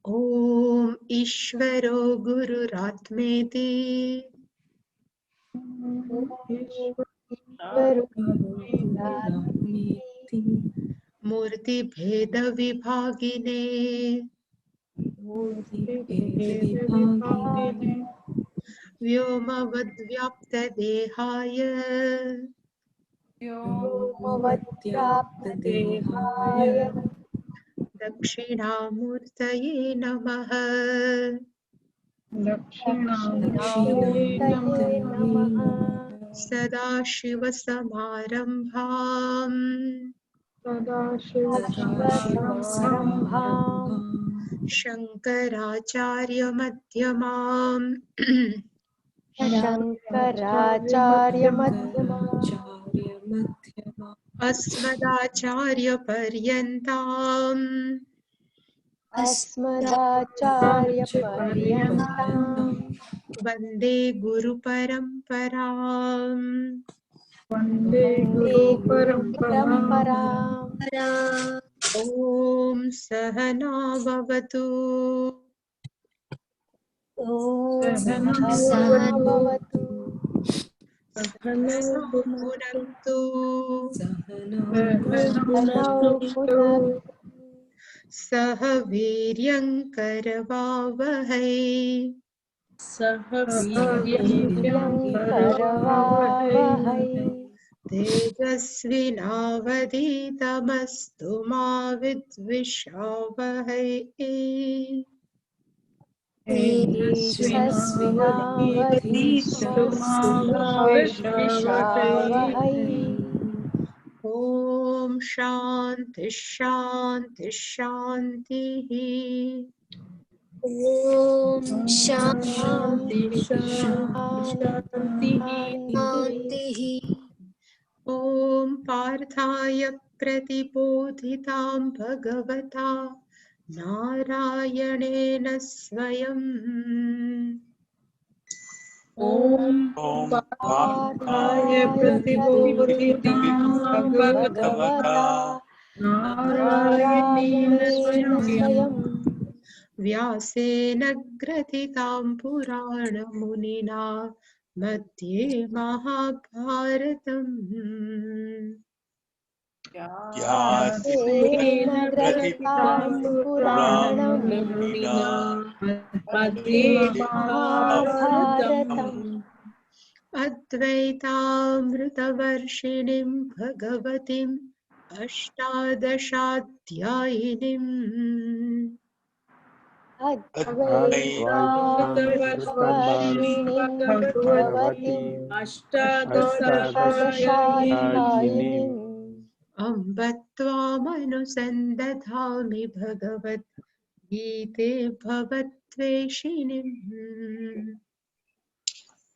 Om Ishvaro Gururatmeti Murti Bheda Vibhagine Vyoma Vadvyapta Dehaya Dakshinamurtaye Namaha Sadashiva Samarambham Shankaracharya Madhyamam Asmadacharya Paryantam Vande Guru Paramparam Om Sahana Bhavatu Sahana Bhunaktu Saha Viryam Karavavahai Tejasvinavaditamastu ma vidvishavahai Om Shanti Shanti Shanti Om Parthaya Pratibodhitam Bhagavata Narayanena Swayam Om Parthaya Pratibodhitam Bhagavata Narayanena Swayam Vyasena Gratitam Purana Munina Madhye Mahabharatam Vyasena Gratitam Purana Munina Madhye Mahabharatam Advaitamritavarshinim Bhagavatim Ashtadashaധ്യായിനിം Advaitavarshini Bhagavati Ashtadashayinim Amba Tvāmanusandadhāmi Bhagavat Gīte Bhavatveshinim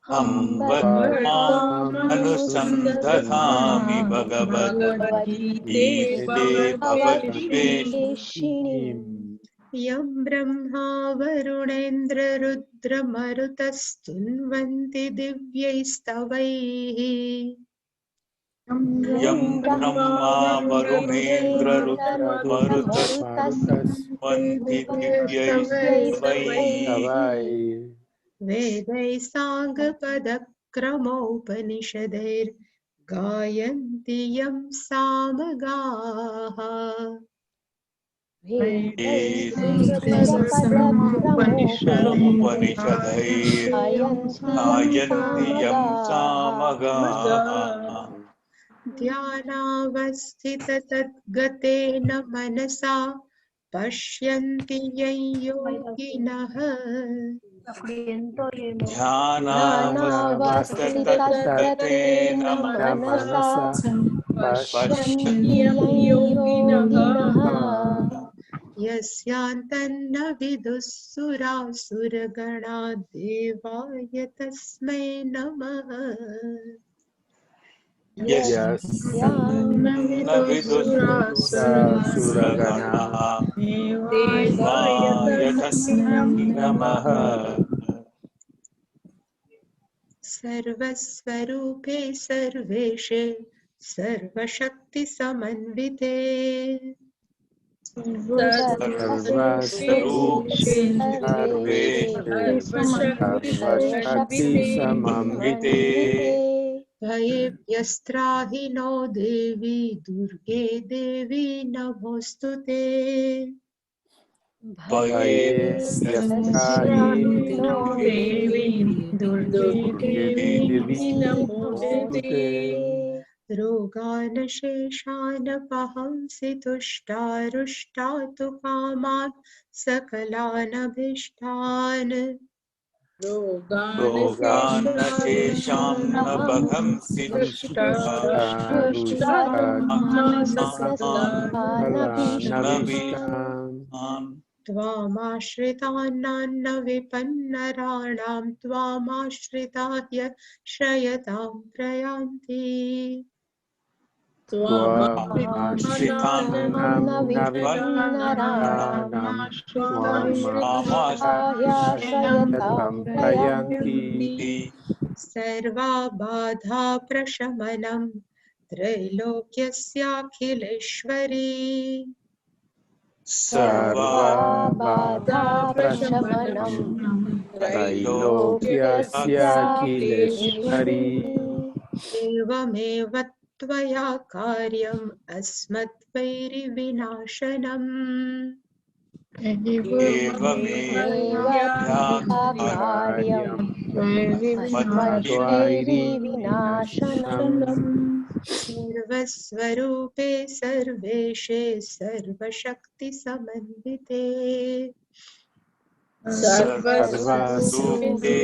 Amba Tvāmanusandadhāmi Bhagavat Gīte Bhavatveshinim Yam Brahma Varunendra Rudra Marutastunvanti Divyaistavaihi Yam Brahma Varunendra Marutasvanti Divyaistavaihi Vedai Sāṅgapada-krama-upanishadair Gayanti Yam Samagaha Upanishadair Gayanti Yam Samagaha Dhyanavasthita Tadgatena Manasa Pashyanti Yam Yoginaha Dhyanavasthita Manasa Pashyanti Yasyantanna vidussurasura-gana devaya tasmai namaha Yasyantanna vidussurasura-gana devaya tasmai namaha Sarvasvarupe sarveshe sarvashakti samanvite सर्वस्वरूपेषु सर्वेषु सर्वशक्ति समन्विते भयेभ्यस्त्राहि no देवी दुर्गे देवी नमोऽस्तुते भयेभ्यस्त्राहि no देवी दुर्गे देवी नमोस्तुते रोगानशेषानपहंसि तुष्टारुष्टातु कामान् सकलानभीष्टान् रोगानशेषान्नपहंसि दुष्टारुष्टात्मकलानभीष्टान् त्वामाश्रितान्नान्न विपन्नराणां त्वामाश्रिताय श्रयतां प्रयान्ति त्वामाश्रितान्नविपन्नराणां त्वामाश्रितां प्रयान्ति सर्वा बाधा प्रशमनं त्रैलोक्यस्याखिलेश्वरी सर्वा बाधा प्रशमनं त्रैलोक्यस्याखिलेश्वरी एवमेव त्वया कार्यम् अस्मद्वैरिविनाशनम् सर्वस्वरूपे सर्वेशे सर्वशक्तिसमन्विते सर्वस्वरूपे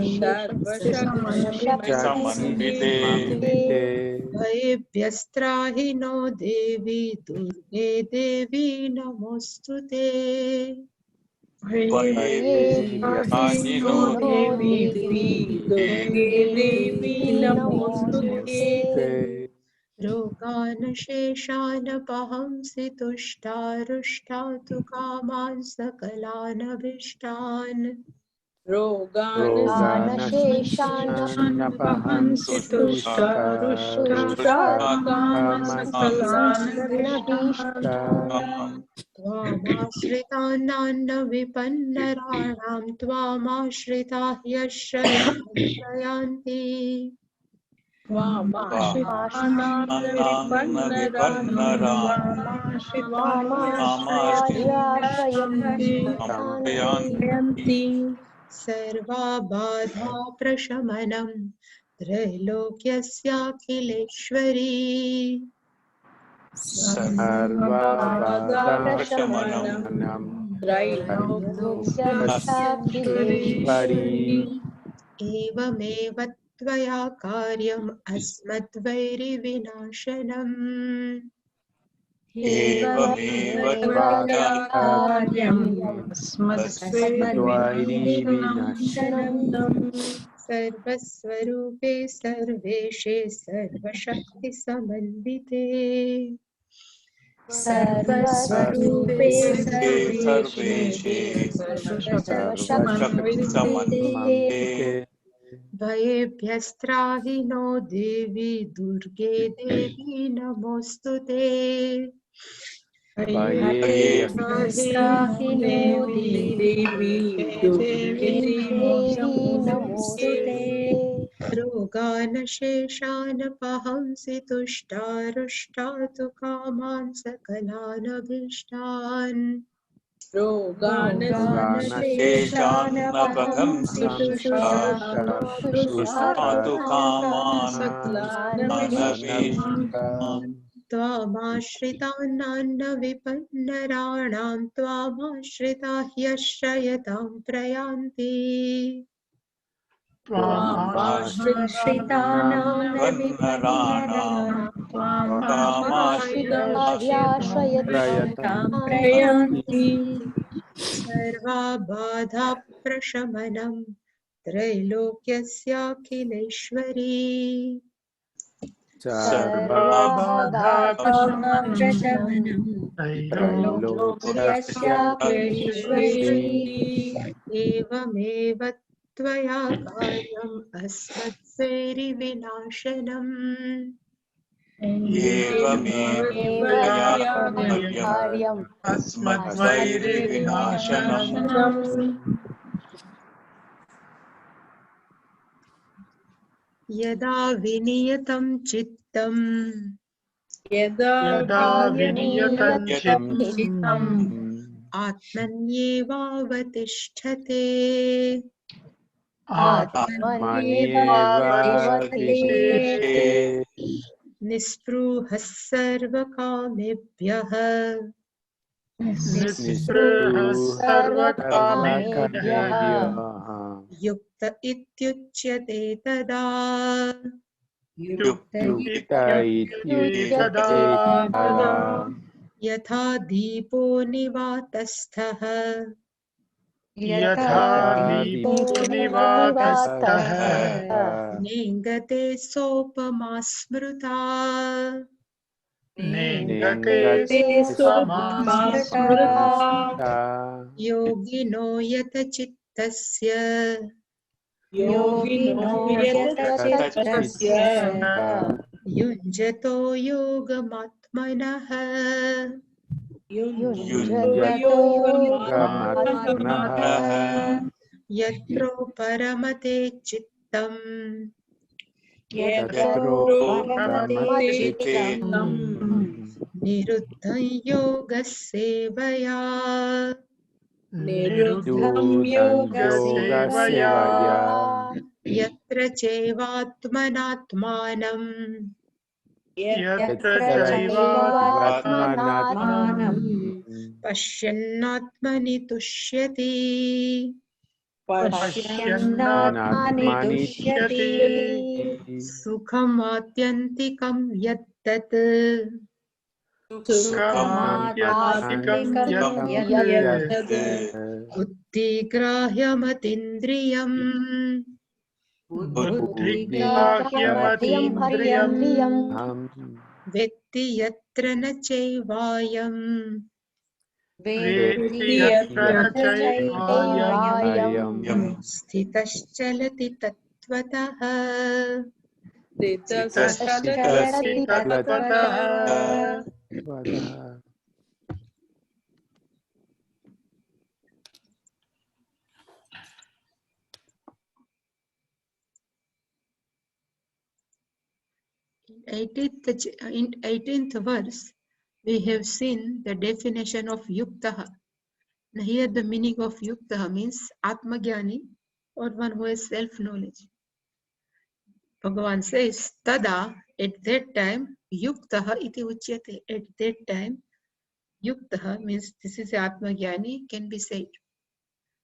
सर्वशक्तिसमन्विते भयेभ्यस्त्राहि नो देवी दुर्गे देवी नमोऽस्तुते भयेभ्यस्त्राहि नो देवी दुर्गे देवी नमोस्तुते रोगानशेषानपहंसि तुष्टारुष्टातु कामान् सकलानभीष्टान् रोगानशेषान्नपहंसि तुष्टारुष्टात्मकलानभीष्टान् त्वामाश्रितान्नान्न विपन्नराणां त्वामाश्रिता ह्यश्रयतां प्रयान्ति सर्वा बाधा प्रशमनं त्रैलोक्यस्याखिलेश्वरी सर्वा बाधा प्रशमनं त्रैलोक्यस्याखिलेश्वरी एवमेव त्वया कार्यम् अस्मद्वैरिविनाशनम् एवमेव त्वया कार्यम् अस्मद्वैरिविनाशनम् सर्वस्वरूपे सर्वेशे सर्वशक्तिसमन्विते सर्वस्वरूपे सर्वेशे सर्वशक्तिसमन्विते भयेभ्यस्त्राहि नो देवी दुर्गे देवी नमोऽस्तुते भयेभ्यस्त्राहि नो देवी दुर्गे नमोस्तुते रोगानशेषानपहंसि तुष्टारुष्टातु कामान् सकलानभीष्टान् रोगानशेषान्नपहंसि तुष्टारुष्टातु कामान् सकलानभीष्टान् त्वामाश्रितान्नान्न विपन्नराणां त्वामाश्रिता ह्यश्रयतां प्रयान्ति सर्वा बाधा प्रशमनं त्रैलोक्यस्याखिलेश्वरी सर्वा बाधा प्रशमनं त्रैलोक्यस्याखिलेश्वरी एवमेव त्वया कार्यम् अस्मद्वैरिविनाशनम् एवमेवया कार्यम् अस्मद्वैरिविनाशनम् यदा विनियतं चित्तम् यदा विनियतं चित्तम् आत्मन्येवावतिष्ठते आत्मन्येवावतिष्ठते निःस्पृहः सर्वकामेभ्यः निःस्पृहः सर्वकामेभ्यः युक्त इत्युच्यते तदा युक्त इत्युच्यते तदा यथा दीपो निवातस्थः यथा दीपो निवातस्थः नेङ्गते सोपमा स्मृता नेङ्गते सोपमा स्मृता योगिनो यतचित्तस्य योगिनो यतचित्तस्य युञ्जतो योगमात्मनः युञ्जतो योगमात्मनः यत्रो परमते चित्तम् यत्रो परमते चित्तम् निरुद्धं योगसेवया निरुद्धं योगसेवया यत्र चैवात्मनात्मानं यत्र चैवात्मनात्मानं पश्यन्नात्मनि तुष्यति पश्यन्नात्मनि तुष्यति सुखमात्यन्तिकं यत्तत् सुखमात्यन्तिकं यत् बुद्धिग्राह्यमतीन्द्रियम् बुद्धिग्राह्यमतीन्द्रियम् वेत्ति यत्र न चैवायम् वेत्ति यत्र न चैवायम् स्थितश्चलति तत्त्वतः स्थितश्चलति तत्त्वतः 18th verse, we have seen the definition of yuktaha. Now here the meaning of yuktaha means Atmagyani, or one who has self-knowledge. Bhagavan says, tada, at that time, yuktaha iti uchyate. At that time, yuktaha means this is Atmagyani, can be said.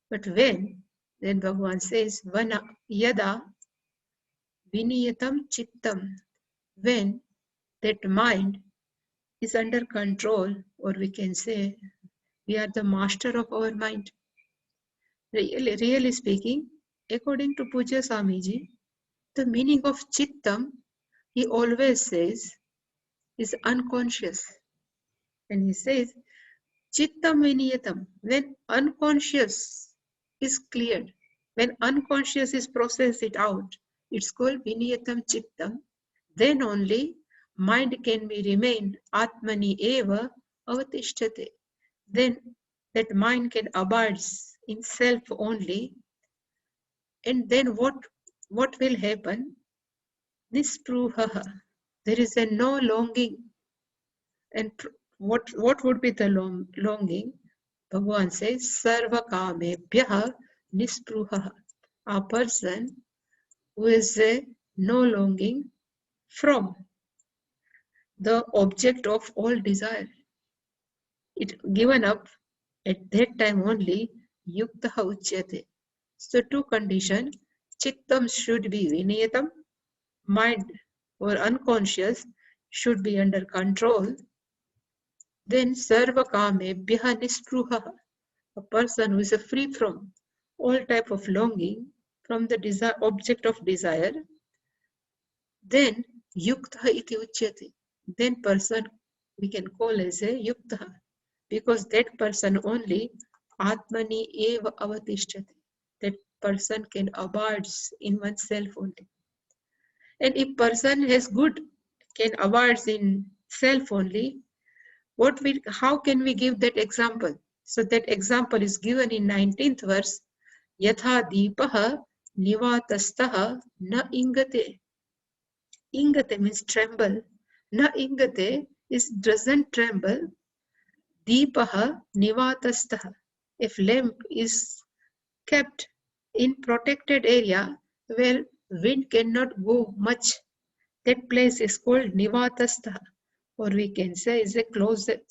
But when? Then Bhagavan says, vana yada viniyatam chittam. When that mind is under control, or we can say we are the master of our mind. Really speaking, according to Pujya Swamiji, the meaning of chittam, he always says, is unconscious. And he says, chittam viniyatam, when unconscious is cleared, when unconscious is processed it out, it's called viniyatam chittam. Then only mind can be remain atmani eva avatishtate. Then that mind can abide in self only. And then what will happen? Nispruhaha. There is a no longing. And what would be the longing? Bhagavan says, sarva kamebhyaha nispruhaha. A person who is no longing from the object of all desire. It given up at that time only, yuktaha uchyate. So two conditions, chittam should be viniyatam, mind or unconscious should be under control. Then sarva kamebhyaha nispruhaha, a person who is free from all type of longing, from the desire, object of desire. Then yuktaha iti uchyate. Then person we can call as a yuktaha, because that person only atmani eva avatishtati. That person can abide in oneself only. And if person has good can abide in self only, how can we give that example? So that example is given in 19th verse. Yatha deepaha nivatastaha na ingate. Ingate means tremble. Na ingate is doesn't tremble. Deepaha nivatastaha. If lamp is kept in protected area where wind cannot go much, that place is called nivatastha, or we can say is a closet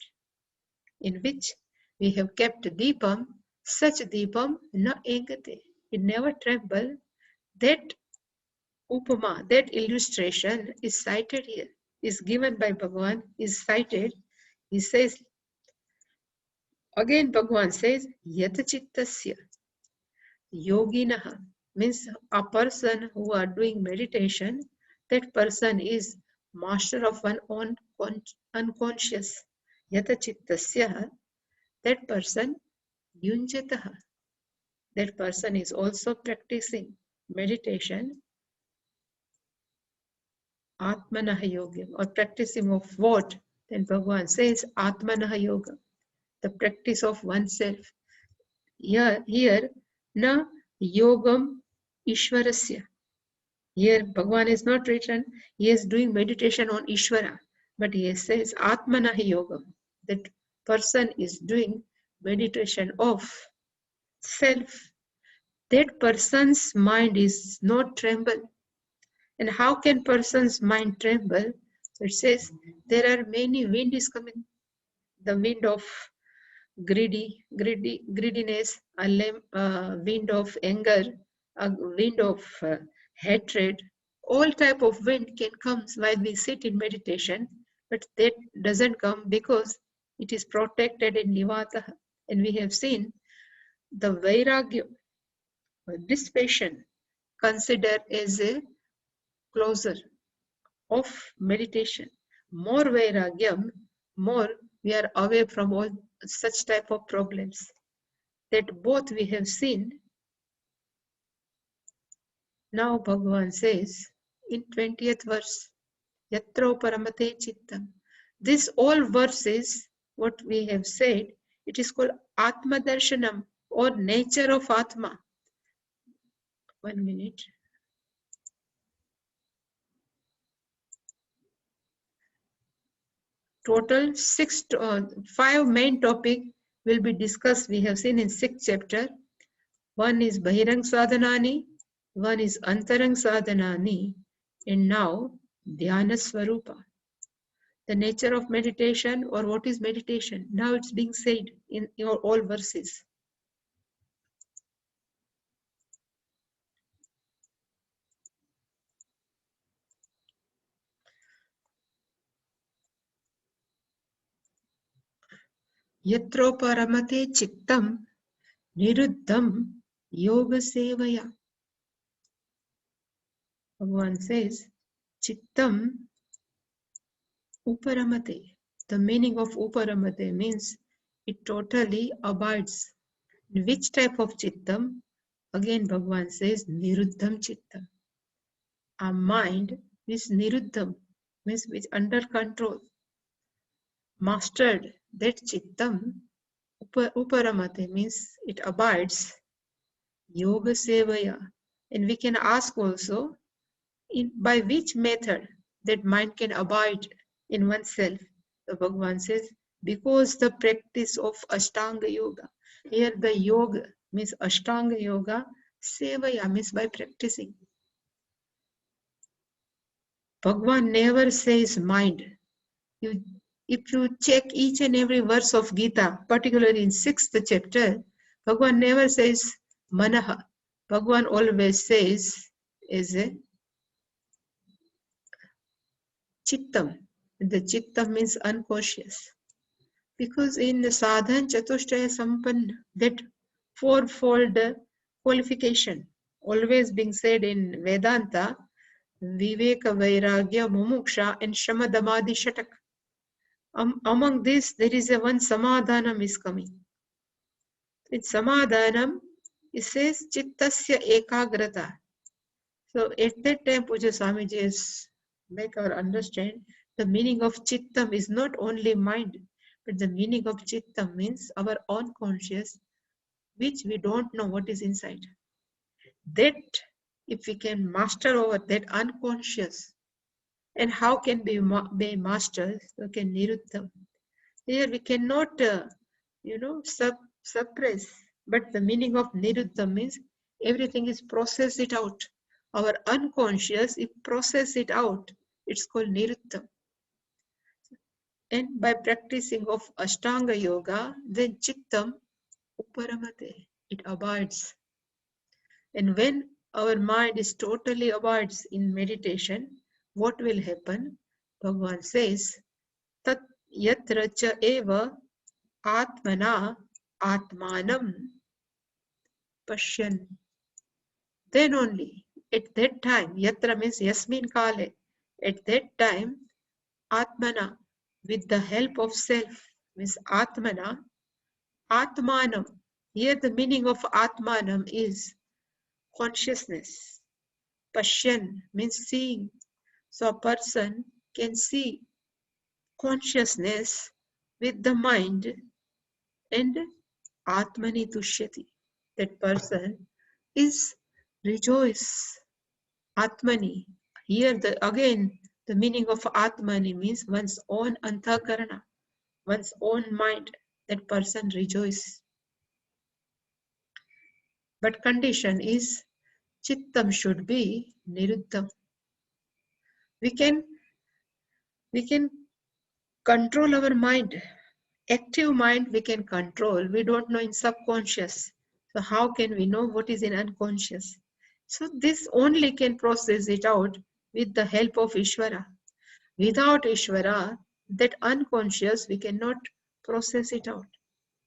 in which we have kept deepam. Such deepam na egate, it never tremble. That upama, that illustration is cited here, is given by Bhagavan, is cited. He says, again Bhagavan says, yatachittasya yoginaha, means a person who are doing meditation, that person is master of one own unconscious. Yatachittasya, that person yunjataha, that person is also practicing meditation. Atmana yoga, or practicing of what? Then Bhagavan says Atmana yoga, the practice of oneself. Here na yogam ishwarasya. Here Bhagavan is not written, he is doing meditation on Ishvara, but he says Atmana yoga, that person is doing meditation of self. That person's mind is not tremble. And how can person's mind tremble? So it says there are many wind is coming. The wind of greediness, a wind of anger, a wind of hatred. All type of wind can come while we sit in meditation, but that doesn't come because it is protected in nivata. And we have seen the vairagya, dissipation, considered as a closer of meditation. More vairagyam, more we are away from all such type of problems. That both we have seen. Now Bhagavan says in 20th verse, Yatro paramate chittam. This all verses, what we have said, it is called Atma Darshanam, or nature of Atma. 1 minute. Total 5 main topic will be discussed. We have seen in 6th chapter. One is Bahirang Sadhanani, one is Antarang Sadhanani, and now Dhyana Swarupa. The nature of meditation, or what is meditation. Now it's being said in all verses. Yatro paramate chittam niruddham yoga sevaya. Bhagavan says, chittam uparamate. The meaning of uparamate means it totally abides. In which type of chittam? Again Bhagavan says, niruddham chittam. Our mind is niruddham, means which under control. Mastered, that chittam uparamate means it abides. Yoga sevaya. And we can ask also, by which method that mind can abide in oneself. The Bhagavan says, because the practice of Ashtanga Yoga. Here the yoga means Ashtanga Yoga, sevaya means by practicing. Bhagavan never says mind. If you check each and every verse of Gita, particularly in 6th chapter, Bhagavan never says manaha. Bhagavan always says is a chittam. The chittam means unconscious. Because in the sadhan chatushtaya sampanna, that fourfold qualification, always being said in Vedanta, viveka, vairagya, mumuksha, and shamadamadi shatak. Among this, there is a one samadhanam is coming. In samadhanam, it says chittasya ekagrata. So at that time, Puja Swamiji has make our understand the meaning of chittam is not only mind, but the meaning of chittam means our unconscious, which we don't know what is inside. That if we can master over that unconscious, and how can be mastered? Okay, niruttam. Here we cannot, suppress. But the meaning of niruttam means everything is process it out. Our unconscious, if process it out, it's called niruttam. And by practicing of Ashtanga Yoga, then chittam uparamate, it abides. And when our mind is totally abides in meditation, what will happen? Bhagavan says, tat yatra cha eva atmana atmanam pashyan. Then only, at that time, yatra means yasmin kale, at that time, atmana, with the help of self, means atmana, atmanam. Here the meaning of atmanam is consciousness. Pashyan means seeing. So a person can see consciousness with the mind and Atmani tushyati. That person is rejoice. Atmani. Here again the meaning of Atmani means one's own antakarana, one's own mind. That person rejoice. But condition is chittam should be niruddham. We can control our mind. Active mind we can control. We don't know in subconscious. So how can we know what is in unconscious? So this only can process it out with the help of Ishvara. Without Ishvara, that unconscious we cannot process it out.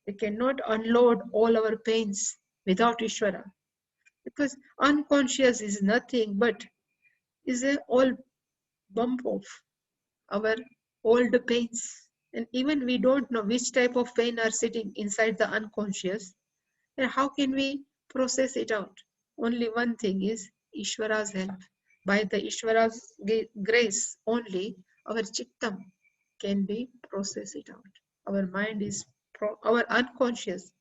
We cannot unload all our pains without Ishvara. Because unconscious is nothing but is a all bump of our old pains. And even we don't know which type of pain are sitting inside the unconscious. And how can we process it out? Only one thing is Ishvara's help. By the Ishvara's grace only, our chittam can be processed it out. Our mind is, our unconscious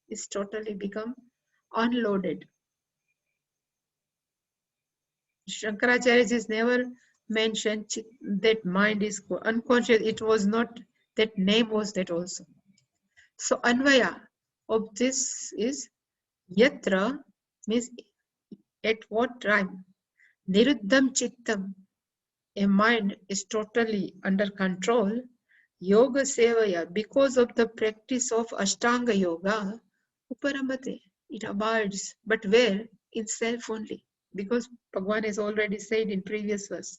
is totally become unloaded. Shankaracharya is never mentioned that mind is unconscious. It was not, that name was that also. So Anvaya of this is Yatra means at what time? Niruddham Chittam, a mind is totally under control. Yoga Sevaya, because of the practice of Ashtanga Yoga, Uparamate, it abides. But where? In self only. Because Bhagavan has already said in previous verse.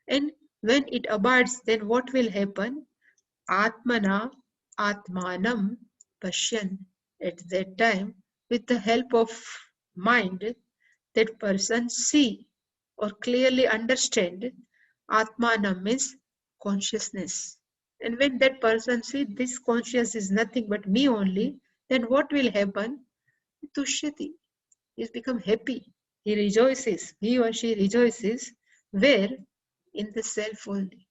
And when it abides, then what will happen? Atmana, Atmanam, Pashyan. At that time, with the help of mind, that person see or clearly understand. Atmanam means consciousness. And when that person see this conscious is nothing but me only, then what will happen? Tushyati. He become happy. He rejoices. He or she rejoices. Where? In the self only.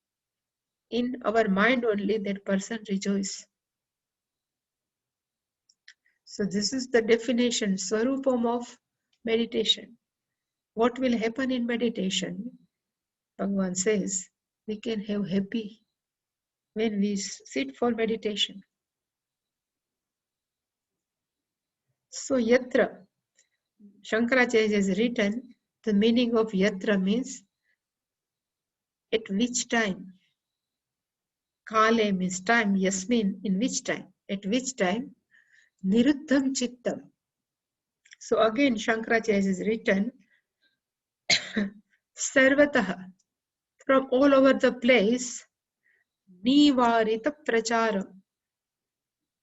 In our mind only that person rejoices. So this is the definition, Swarupam of meditation. What will happen in meditation? Bhagavan says, we can have happy when we sit for meditation. So yatra, Shankaracharya has written, the meaning of yatra means at which time. Kale means time, yasmin, in which time. At which time? Niruddham chittam. So again Shankaracharya has written, Sarvataha, from all over the place, Nivarita pracharam.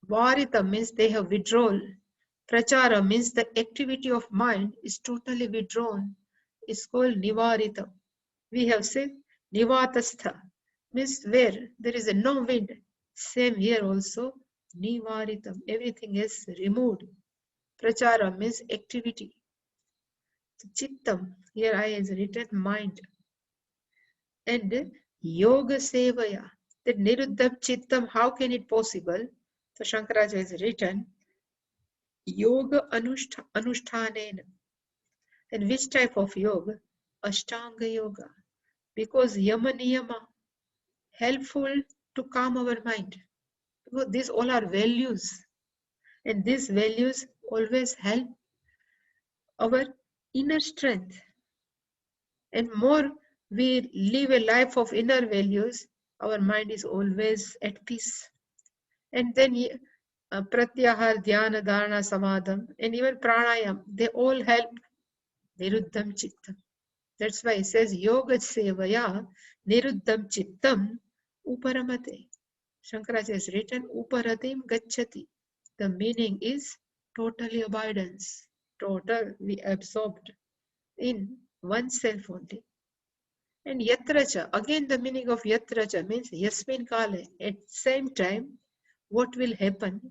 Varita means they have withdrawn. Prachara means the activity of mind is totally withdrawn. It's called Nivarita. We have said Nivatastha means where there is no wind. Same here also, Nivaritam. Everything is removed. Prachara means activity. Chittam, here I has written mind. And yoga sevaya, that niruddham chittam, how can it possible? So Shankaracharya has written yoga anushtanena. And which type of yoga? Ashtanga yoga. Because yama niyama, helpful to calm our mind. Because these all are values. And these values always help our inner strength. And more we live a life of inner values, our mind is always at peace. And then pratyahar, dhyana, dharana, samadham, and even pranayam, they all help niruddham chittam. That's why it says yoga sevaya niruddham chittam uparamate. Shankaracharya has written uparatim gacchati. The meaning is totally abidance, total, we absorbed in oneself only. And yatracha, again the meaning of yatracha means yasmin kale. At same time, what will happen?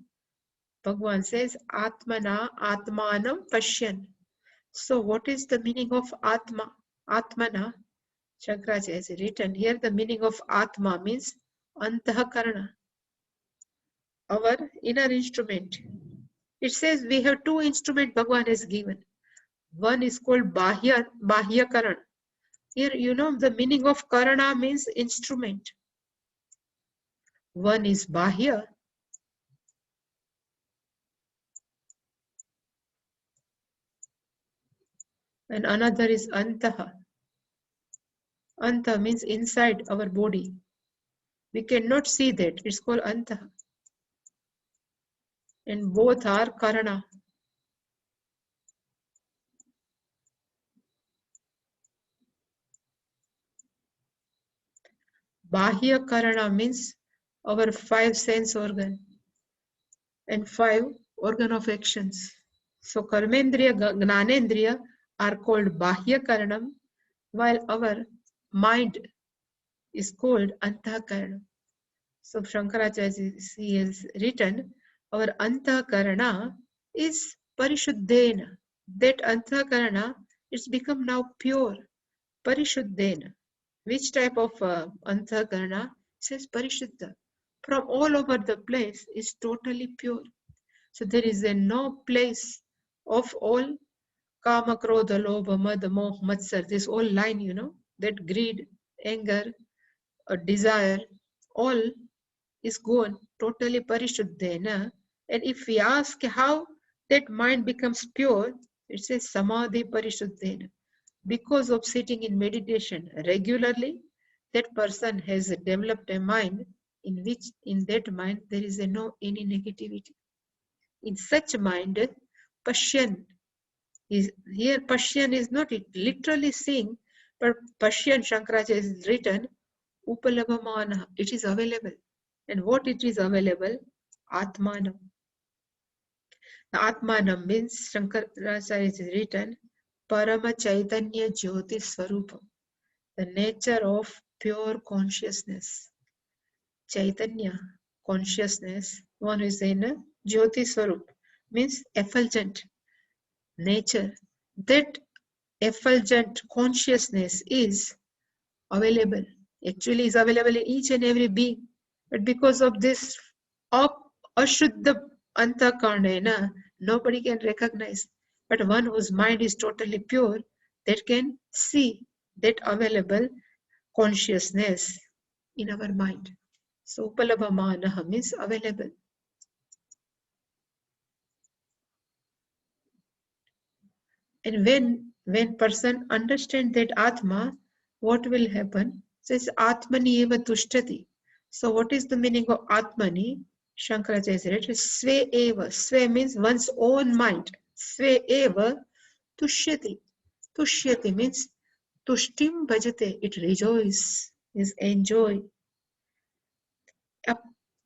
Bhagavan says Atmana Atmanam Pashyan. So what is the meaning of Atma? Atmana, Shankaracharya has written here, the meaning of Atma means Antahakarana, our inner instrument. It says we have two instruments Bhagavan has given. One is called Bahya Karana. Here, you know, the meaning of Karana means instrument. One is Bahya and another is Antaha. Anta means inside our body. We cannot see that. It's called Antaha. And both are Karana. Bahya Karana means our 5 sense organ and 5 organ of actions. So Karmendriya, Gnanendriya are called Bahya Karanam, while our mind is called Antahakaranam. So Shankaracharya, he has written, our Antahakarana is Parishuddhena. That Antahakarana, it's become now pure, Parishuddhena. Which type of Antahakarana? Says Parishuddha. From all over the place is totally pure. So there is no place of all Kama, Krodha, Lobha, Mad, Moh, Matsar. This all line, you know, that greed, anger, or desire, all is gone, totally Parishuddhena. And if we ask how that mind becomes pure, it says Samadhi Parishuddhena. Because of sitting in meditation regularly, that person has developed a mind in which, in that mind, there is no any negativity. In such mind, Pashyan is here. Pashyan is not literally seeing, but Pashyan, Shankaracharya is written, Upalabhamana, it is available. And what it is available? Atmanam. The Atmanam means, Shankaracharya is written, Parama Chaitanya Jyoti Swarupam, the nature of pure consciousness. Chaitanya, consciousness, one is in Jyoti Swarup, means effulgent nature. That effulgent consciousness is available, actually is available in each and every being. But because of this Ashuddha Antakarana, nobody can recognize. But one whose mind is totally pure, that can see that available consciousness in our mind. So Upalabhamana means available. And when person understand that Atma, what will happen? Says Atmani eva tushtati. So what is the meaning of Atmani? Shankaracharya said, Sve eva. Sve means one's own mind. Sve eva tushyati. Tushyati means tushtim bhajate. It rejoices, is enjoy. A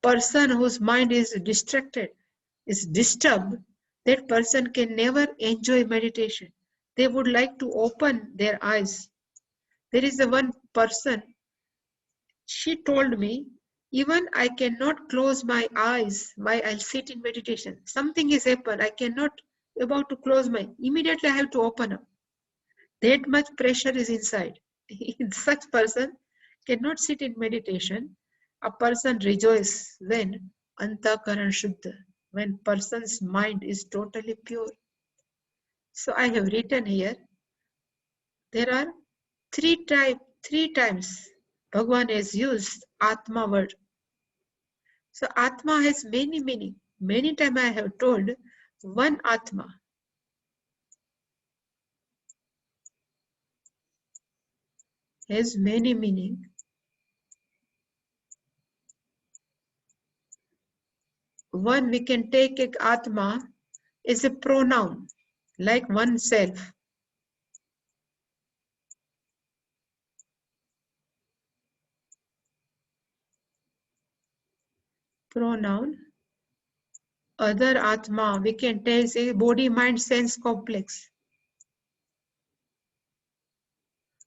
person whose mind is distracted, is disturbed, that person can never enjoy meditation. They would like to open their eyes. There is a one person, she told me, even I cannot close my eyes while I'll sit in meditation. Something is happened, I cannot about to close my, immediately I have to open up. That much pressure is inside. In such person, cannot sit in meditation. A person rejoices when antakaran shuddha, when person's mind is totally pure. So I have written here, there are three times Bhagavan has used Atma word. So Atma has many meaning. Many times I have told one Atma. Has many meaning. One, we can take a Atma is a pronoun, like oneself. Pronoun. Other Atma, we can take a body, mind, sense complex.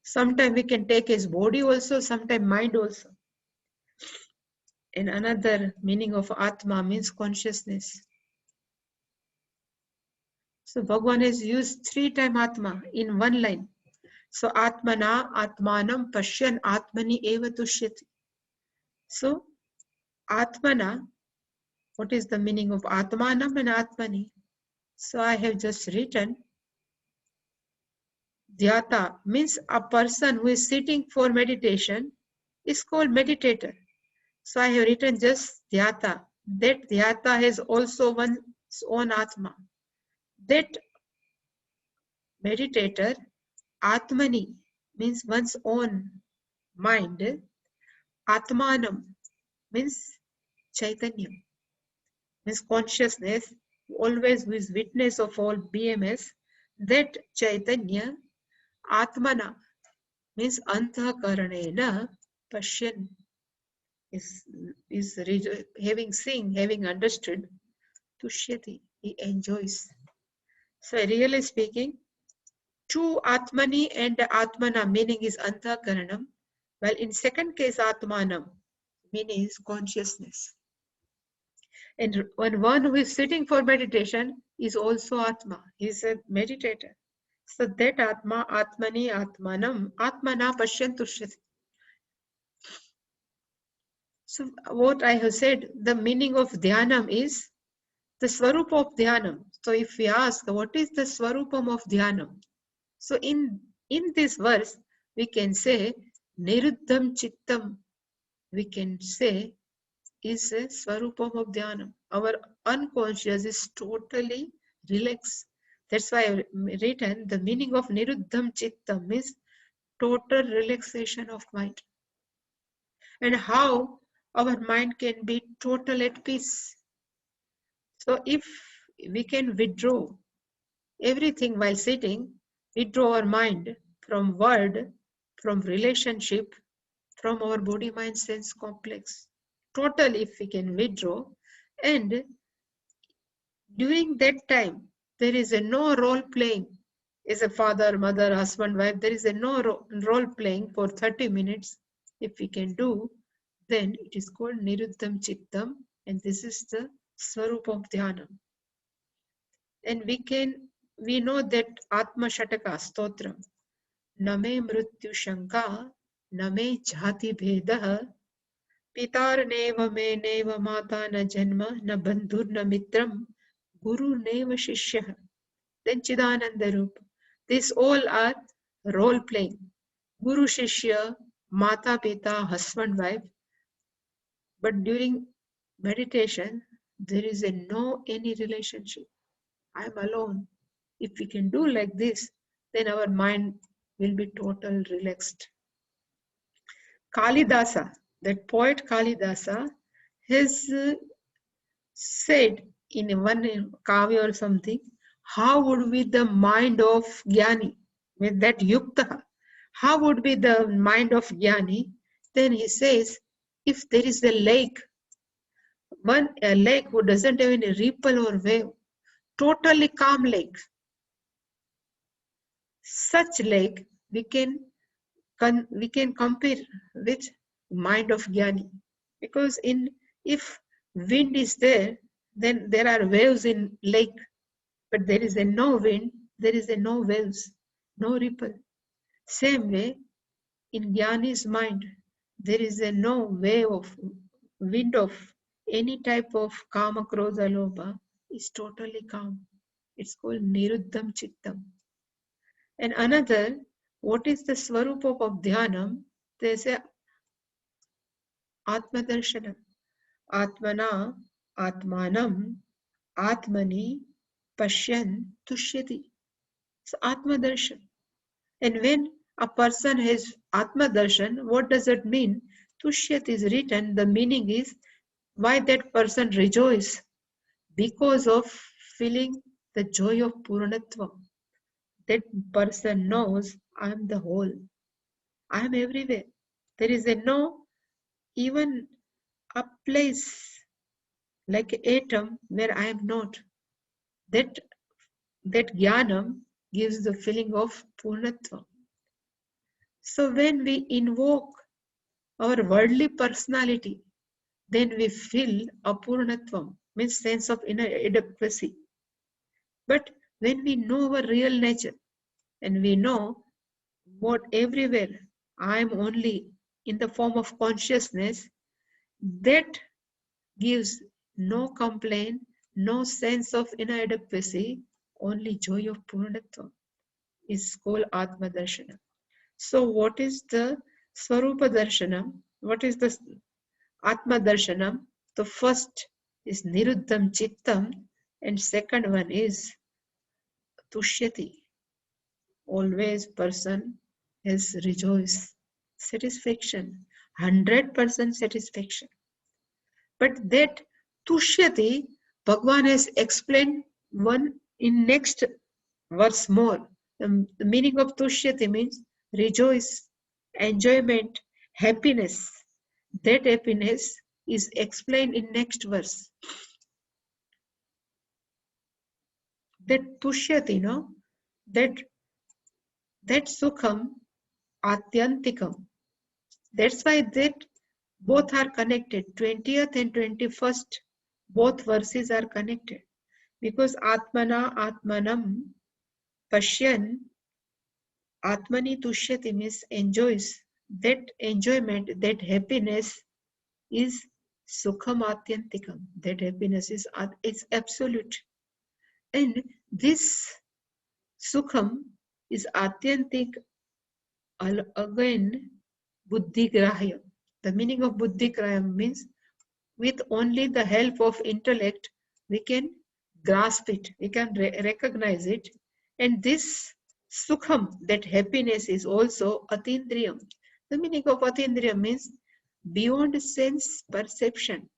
Sometimes we can take as body also, sometimes mind also. And another meaning of Atma means consciousness. So Bhagavan has used 3 times Atma in one line. So Atmana, Atmanam, Pashyan, Atmani eva tushyati. So Atmana, what is the meaning of Atmanam and Atmani? So I have just written Dhyata means a person who is sitting for meditation is called meditator. So I have written just Dhyata. That Dhyata has also one's own Atma. That meditator, Atmani, means one's own mind. Atmanam means Chaitanya, means consciousness, always with witness of all BMS. That Chaitanya, Atmana, means Antahakaranena Pashyan, is having seen, having understood, Tushyati, he enjoys. So really speaking, two Atmani and Atmana meaning is Antakaranam, while in second case Atmanam meaning is consciousness. And when one who is sitting for meditation is also Atma, he is a meditator. So that Atma, Atmani, Atmanam, Atmana Pashyan Tushyati. So what I have said, the meaning of Dhyanam is the Swarup of Dhyanam. So if we ask, what is the Swarupam of Dhyanam? So in this verse, we can say, Niruddham Chittam, we can say, is a Swarupam of Dhyanam. Our unconscious is totally relaxed. That's why I've written the meaning of Niruddham Chittam means total relaxation of mind. And how our mind can be total at peace. So if we can withdraw everything while sitting, withdraw our mind from word, from relationship, from our body, mind, sense complex. Total if we can withdraw, and during that time, there is a no role playing. As a father, mother, husband, wife, there is a no role playing for 30 minutes. If we can do, then it is called Niruddham Chittam, and this is the Swarup of Dhyanam. And we know that Atma Shataka Stotram, Name Mrityu Shanka, Name Jhati Bhedah, Pitar Neva Me Neva Mata Na Janma, Na Bandhur Na Mitram, Guru Neva Shishya, then Chidananda Rup. These all are role playing. Guru Shishya, Mata Pita, husband, wife. But during meditation, there is no any relationship. I am alone. If we can do like this, then our mind will be total relaxed. Kalidasa, that poet Kalidasa, has said in one kavya or something, how would be the mind of Jnani, with that yukta, how would be the mind of Jnani? Then he says, if there is a lake who doesn't have any ripple or wave, totally calm lake, such lake we can compare with mind of Jnani, because if wind is there, then there are waves in lake, but there is no wind, there is no waves, no ripple. Same way in Jnani's mind, There is no way of wind of any type of kama, krodha, lobha is totally calm. It's called niruddham chittam. And another, what is the swarupa of dhyanam? They say Atma darshanam. Atmana, Atmanam, Atmani, Pashyan, Tushyati. So Atma darshan. And when a person has Atma darshan, what does it mean? Tushyat is written, the meaning is why that person rejoices because of feeling the joy of Purnatva. That person knows I am the whole. I am everywhere. There is no even a place like an atom where I am not. That jnanam gives the feeling of Purnatva. So when we invoke our worldly personality, then we feel apurnatvam, means sense of inadequacy. But when we know our real nature and we know what everywhere I am only in the form of consciousness, that gives no complaint, no sense of inadequacy, only joy of Purnatva is called Atma Darshana. So what is the Swarupa Darshanam? What is the Atma Darshanam? The first is Niruddham Chittam and second one is Tushyati. Always person has rejoice, satisfaction, 100% satisfaction. But that Tushyati, Bhagavan has explained one in next verse more. The meaning of Tushyati means rejoice, enjoyment, happiness. That happiness is explained in next verse. That Tushyati, that Sukham Atyantikam. That's why that both are connected. 20th and 21st, both verses are connected. Because Atmana, Atmanam, Pashyan, Atmani Tushyati means enjoys. That enjoyment, that happiness is Sukham Atyantikam. That happiness is absolute. And this Sukham is Atyantik again Buddhigrahya. The meaning of Buddhigrahya means with only the help of intellect we can grasp it, we can recognize it. And this Sukham, that happiness is also Atindriyam. The meaning of Atindriyam means beyond sense perception.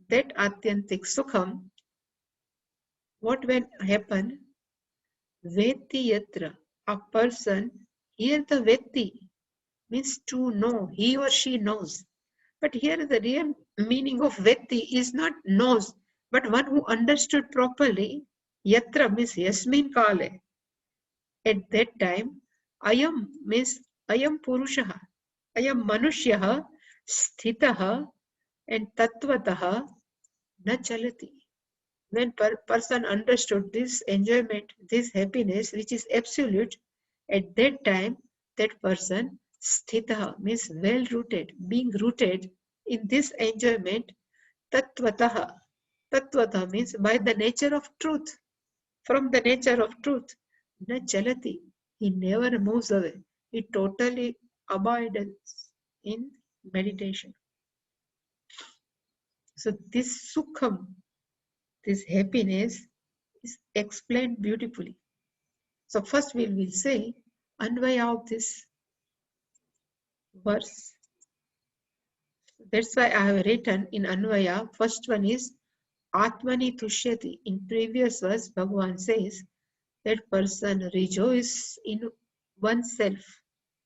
That Atyantik Sukham, what will happen? Veti yatra, a person, here the Veti means to know, he or she knows. But here the real meaning of Veti is not knows, but one who understood properly. Yatra means yasmin kale. At that time, ayam means ayam purushaha, ayam manushyaha, sthitaha and tattvataha na chalati. When person understood this enjoyment, this happiness, which is absolute, at that time, that person, sthita, means well-rooted, being rooted in this enjoyment, tattvataha. Tattvataha means by the nature of truth. From the nature of truth, na chalati. He never moves away. He totally abides in meditation. So this sukham, this happiness is explained beautifully. So first we will say Anvaya of this verse. That's why I have written in Anvaya, first one is Atmani Tushyati. In previous verse, Bhagavan says that person rejoices in oneself,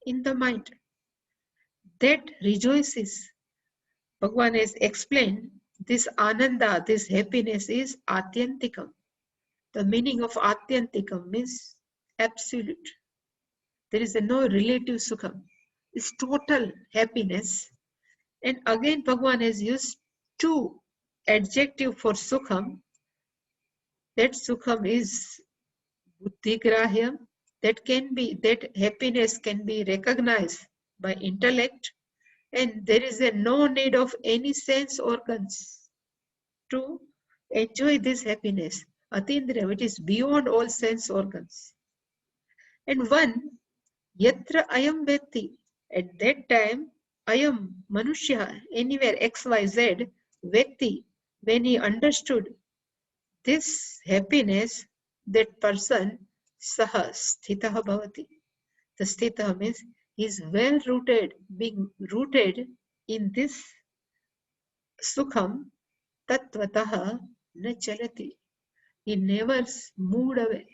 in the mind. That rejoices. Bhagavan has explained this Ananda, this happiness is Atyantikam. The meaning of Atyantikam means absolute. There is no relative Sukham. It's total happiness. And again Bhagavan has used two adjectives for Sukham. That Sukham is Buddhigrahyam. That happiness can be recognized by intellect. And there is no need of any sense organs to enjoy this happiness. Atindriya, which is beyond all sense organs. And one, yatra ayam vetti, at that time, ayam, manushya, anywhere XYZ, vetti, when he understood this happiness, that person, saha sthitah bhavati. The sthitah means he is well rooted, being rooted in this sukham, tattvataha na chalati. He never moved away.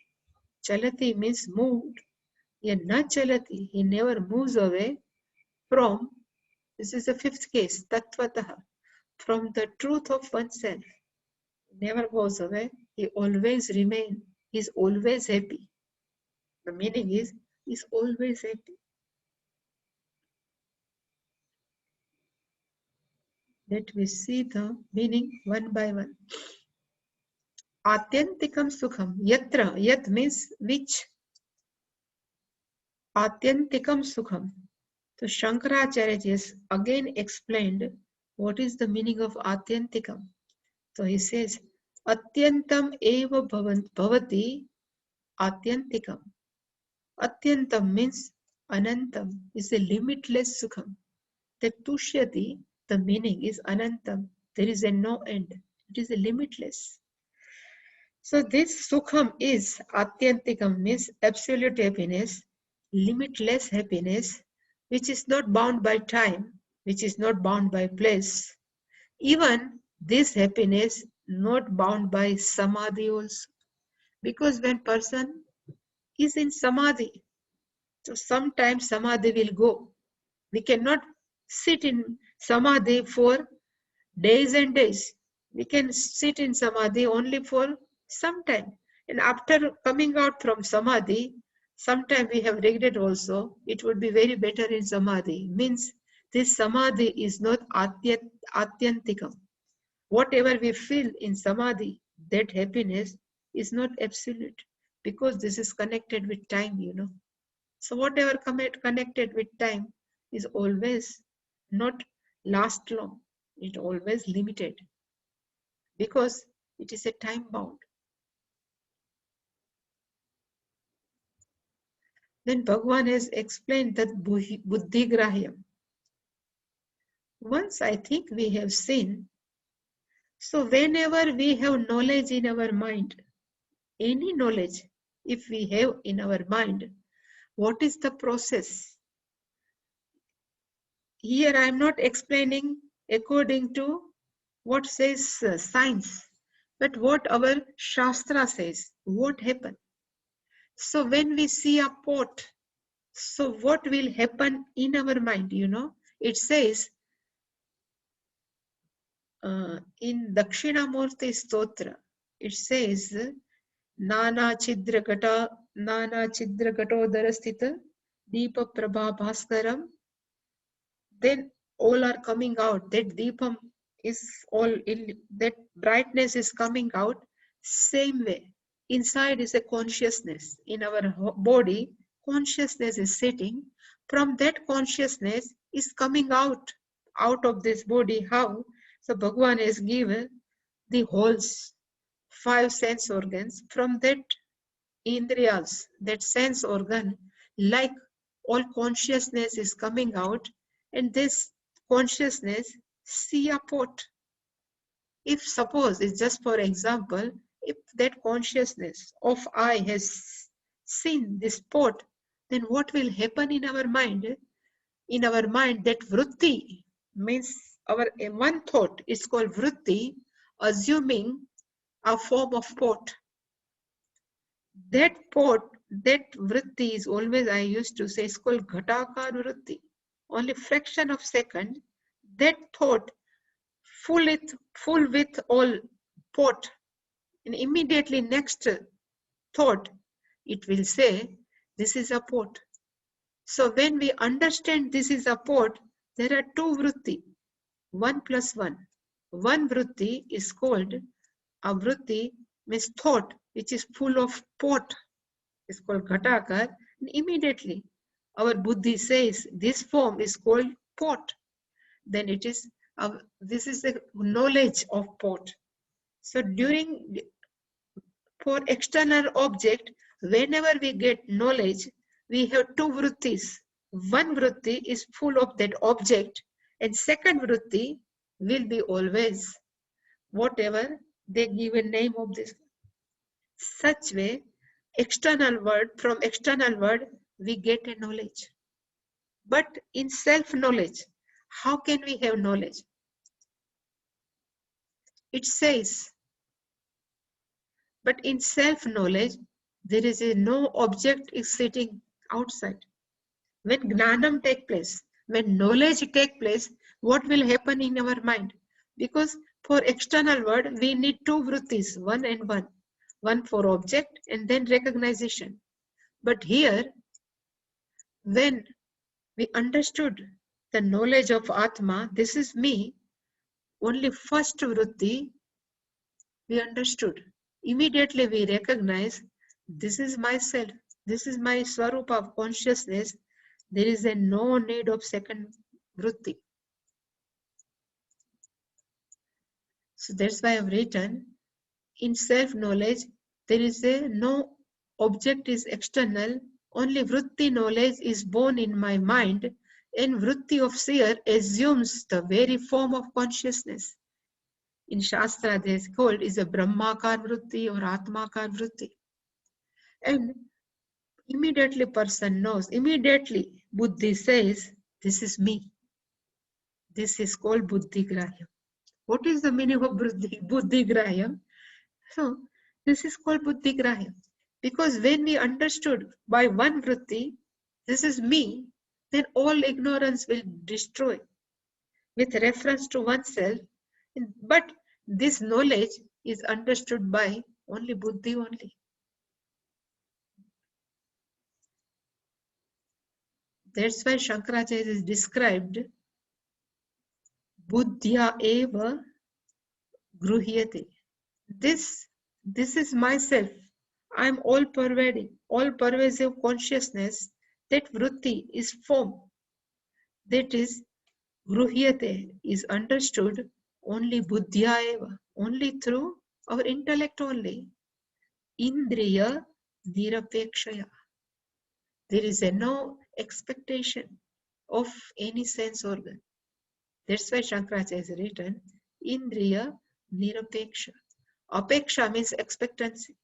Chalati means moved. Yeah, na chalati. He never moves away from, this is the fifth case, tattvataha, from the truth of oneself. He never goes away. He always remains. He is always happy. The meaning is, he is always happy. Let me see the meaning one by one. Atyantikam sukham. Yatra. Yat means which. Atyantikam sukham. So Shankaracharya has again explained what is the meaning of Atyantikam. So he says, Atyantam eva bhavati Atyantikam. Atyantam means Anantam, is a limitless sukham. That tushyati, the meaning is Anantam. There is a no end. It is a limitless. So this sukham is Atyantikam, means absolute happiness, limitless happiness, which is not bound by time, which is not bound by place. Even this happiness not bound by samadhi also. Because when person is in samadhi, so sometimes samadhi will go. We cannot sit in samadhi for days and days. We can sit in samadhi only for some time. And after coming out from samadhi, sometimes we have regret also. It would be very better in samadhi. Means this samadhi is not atyantikam. Whatever we feel in samadhi, that happiness is not absolute. Because this is connected with time, you know. So whatever connected with time is always not last long. It always limited because it is a time bound. Then Bhagavan has explained that buddhigrahyam. Once I think we have seen, so whenever we have knowledge in our mind, any knowledge, if we have in our mind, what is the process? Here I am not explaining according to what says science, but what our Shastra says, what happened. So when we see a pot, so what will happen in our mind, you know? It says in Dakshinamurti Stotra, it says, Nana Chidra Gatodara Sthita Deepa Prabha Bhaskaram. Then all are coming out. That Deepam is all in, that brightness is coming out. Same way. Inside is a consciousness. In our body, consciousness is sitting. From that consciousness is coming out of this body. How? So Bhagavan has given the holes, 5 sense organs. From that indriyas, that sense organ, like all consciousness is coming out, and this consciousness see a pot. If suppose, it's just for example, if that consciousness of I has seen this pot, then what will happen in our mind? In our mind, that vritti means our one thought is called vritti, assuming a form of pot. That pot, that vritti is always, I used to say, it's called ghatakar vritti. Only fraction of second, that thought full with all pot, and immediately next thought, it will say, this is a pot. So when we understand this is a pot, there are 2 vritti, 1 plus 1. One vritti is called a vritti, means thought, which is full of pot. It's called ghatakar, and immediately our buddhi says this form is called pot. then it is, this is the knowledge of pot. So for external object, whenever we get knowledge, we have two vrittis. One vritti is full of that object, and second vritti will be always whatever they give a name of this. Such way, external word, from external word, we get a knowledge. But in self-knowledge, how can we have knowledge? It says, but in self-knowledge, there is no object is sitting outside. When gnanam take place, when knowledge take place, what will happen in our mind? Because for external word, we need two vrittis, one and one. One for object and then recognition. But here, when we understood the knowledge of Atma, this is me, only first vritti we understood. Immediately we recognize, this is myself, this is my swarupa of consciousness. There is no need of second vritti. So that's why I've written, in self-knowledge, there is no object is external, only vritti knowledge is born in my mind, and vritti of seer assumes the very form of consciousness. In Shastra, they is called is a Brahmakar vritti or Atmakar vritti. And immediately person knows, immediately Buddhi says, this is me. This is called Buddhi Grahyam. What is the meaning of Buddhi Grahyam? So, this is called Buddhi Grahyam. Because when we understood by one vritti, this is me, then all ignorance will destroy with reference to oneself. But this knowledge is understood by only Buddhi only. That's why Shankaracharya is described Buddhya eva gruhyate. This is myself. I am all pervading, all pervasive consciousness. That vritti is form. That is gruhyate, is understood only buddhya eva, only through our intellect only. Indriya nirapekshaya. There is no expectation of any sense organ. That's why Shankaracharya has written Indriya Nirapeksha. Apeksha means expectancy.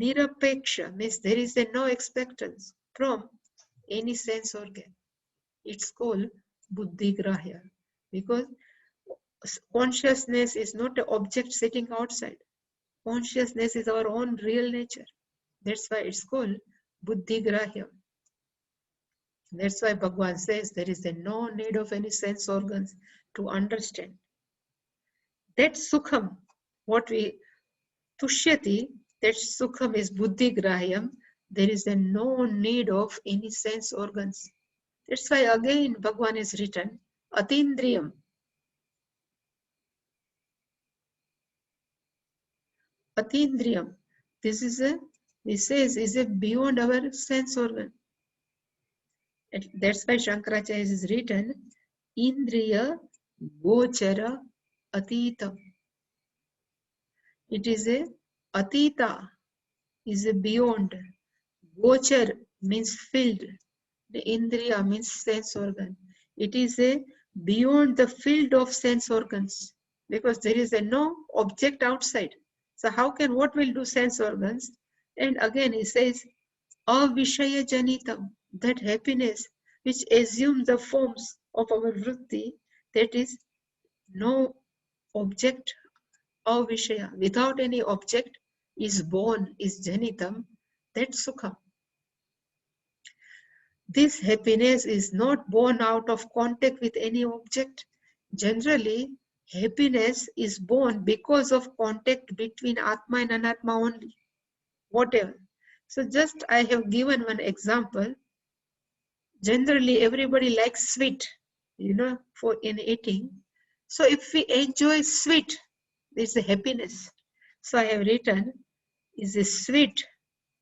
Nirapeksha means there is no expectance from any sense organ. It's called Buddhi Grahya, because consciousness is not an object sitting outside. Consciousness is our own real nature. That's why it's called Buddhi Grahya. That's why Bhagavan says there is no need of any sense organs to understand. That Sukham, what we Tushyati, that Sukham is Buddhi Grahyam, there is no need of any sense organs. That's why again Bhagavan is written Atindriyam. Atindriyam. This says is a beyond our sense organ. That's why Shankaracharya is written Indriya Gochara Atitam. It is a Atita, is a beyond. Gochar means filled. The Indriya means sense organ. It is a beyond the field of sense organs, because there is no object outside. So what will do sense organs? And again he says avishaya janitam, that happiness which assumes the forms of our vritti, that is no object, avishaya, without any object, is born, is janitam, that sukha. This happiness is not born out of contact with any object. Generally, happiness is born because of contact between Atma and Anatma only, whatever. So just I have given one example. Generally, everybody likes sweet, for in eating. So if we enjoy sweet, it's a happiness. So I have written, is a sweet.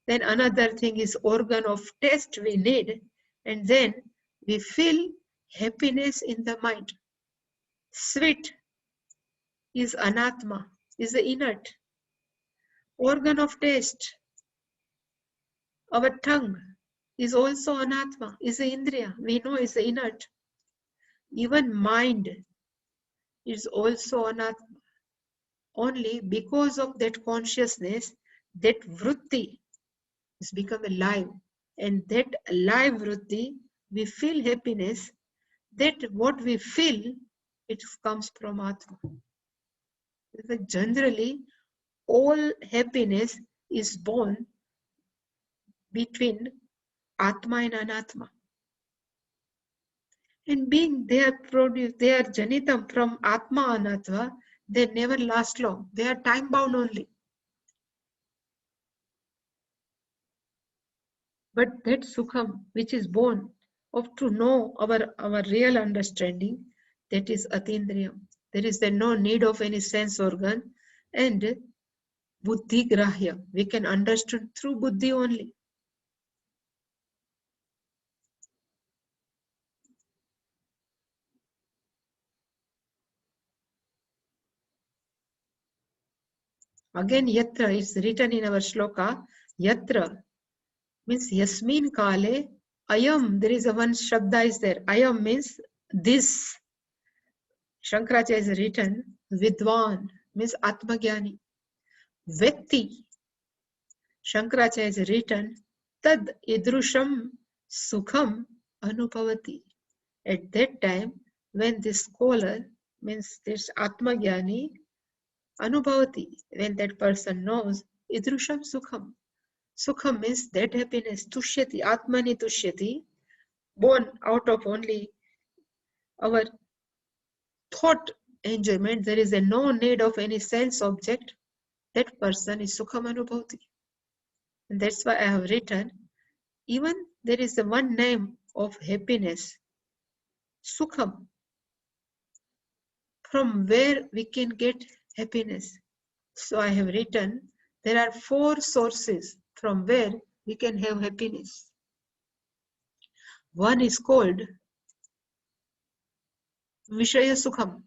Then another thing is organ of taste we need. And then we feel happiness in the mind. Sweet is anatma, is the inert. Organ of taste, our tongue, is also anatma, is the indriya. We know is the inert. Even mind is also anatma. Only because of that consciousness, that vritti has become alive. And that alive vritti, we feel happiness. That what we feel, it comes from Atma. Generally, all happiness is born between Atma and Anatma. And being they are produced, they are janitam from Atma Anatma, they never last long. They are time bound only. But that Sukham, which is born of to know our real understanding, that is Atindriyam. There is no need of any sense organ, and Buddhi Grahya. We can understand through Buddhi only. Again, Yatra is written in our shloka. Yatra means Yasmin Kale. Ayam, there is a one Shabda is there. Ayam means this. Shankaracharya is written. Vidwan means Atmagyani. Vetti. Shankaracharya is written. Tad idrusham sukham anupavati. At that time, when this scholar means this Atmagyani anubhavati, when that person knows idrusham sukham. Sukham means that happiness, tushyati, atmani tushyati, born out of only our thought enjoyment. There is no need of any sense object. That person is sukham anubhavati. And that's why I have written, even there is a one name of happiness, sukham, from where we can get happiness. So I have written, there are 4 sources from where we can have happiness. One is called Vishaya Sukham.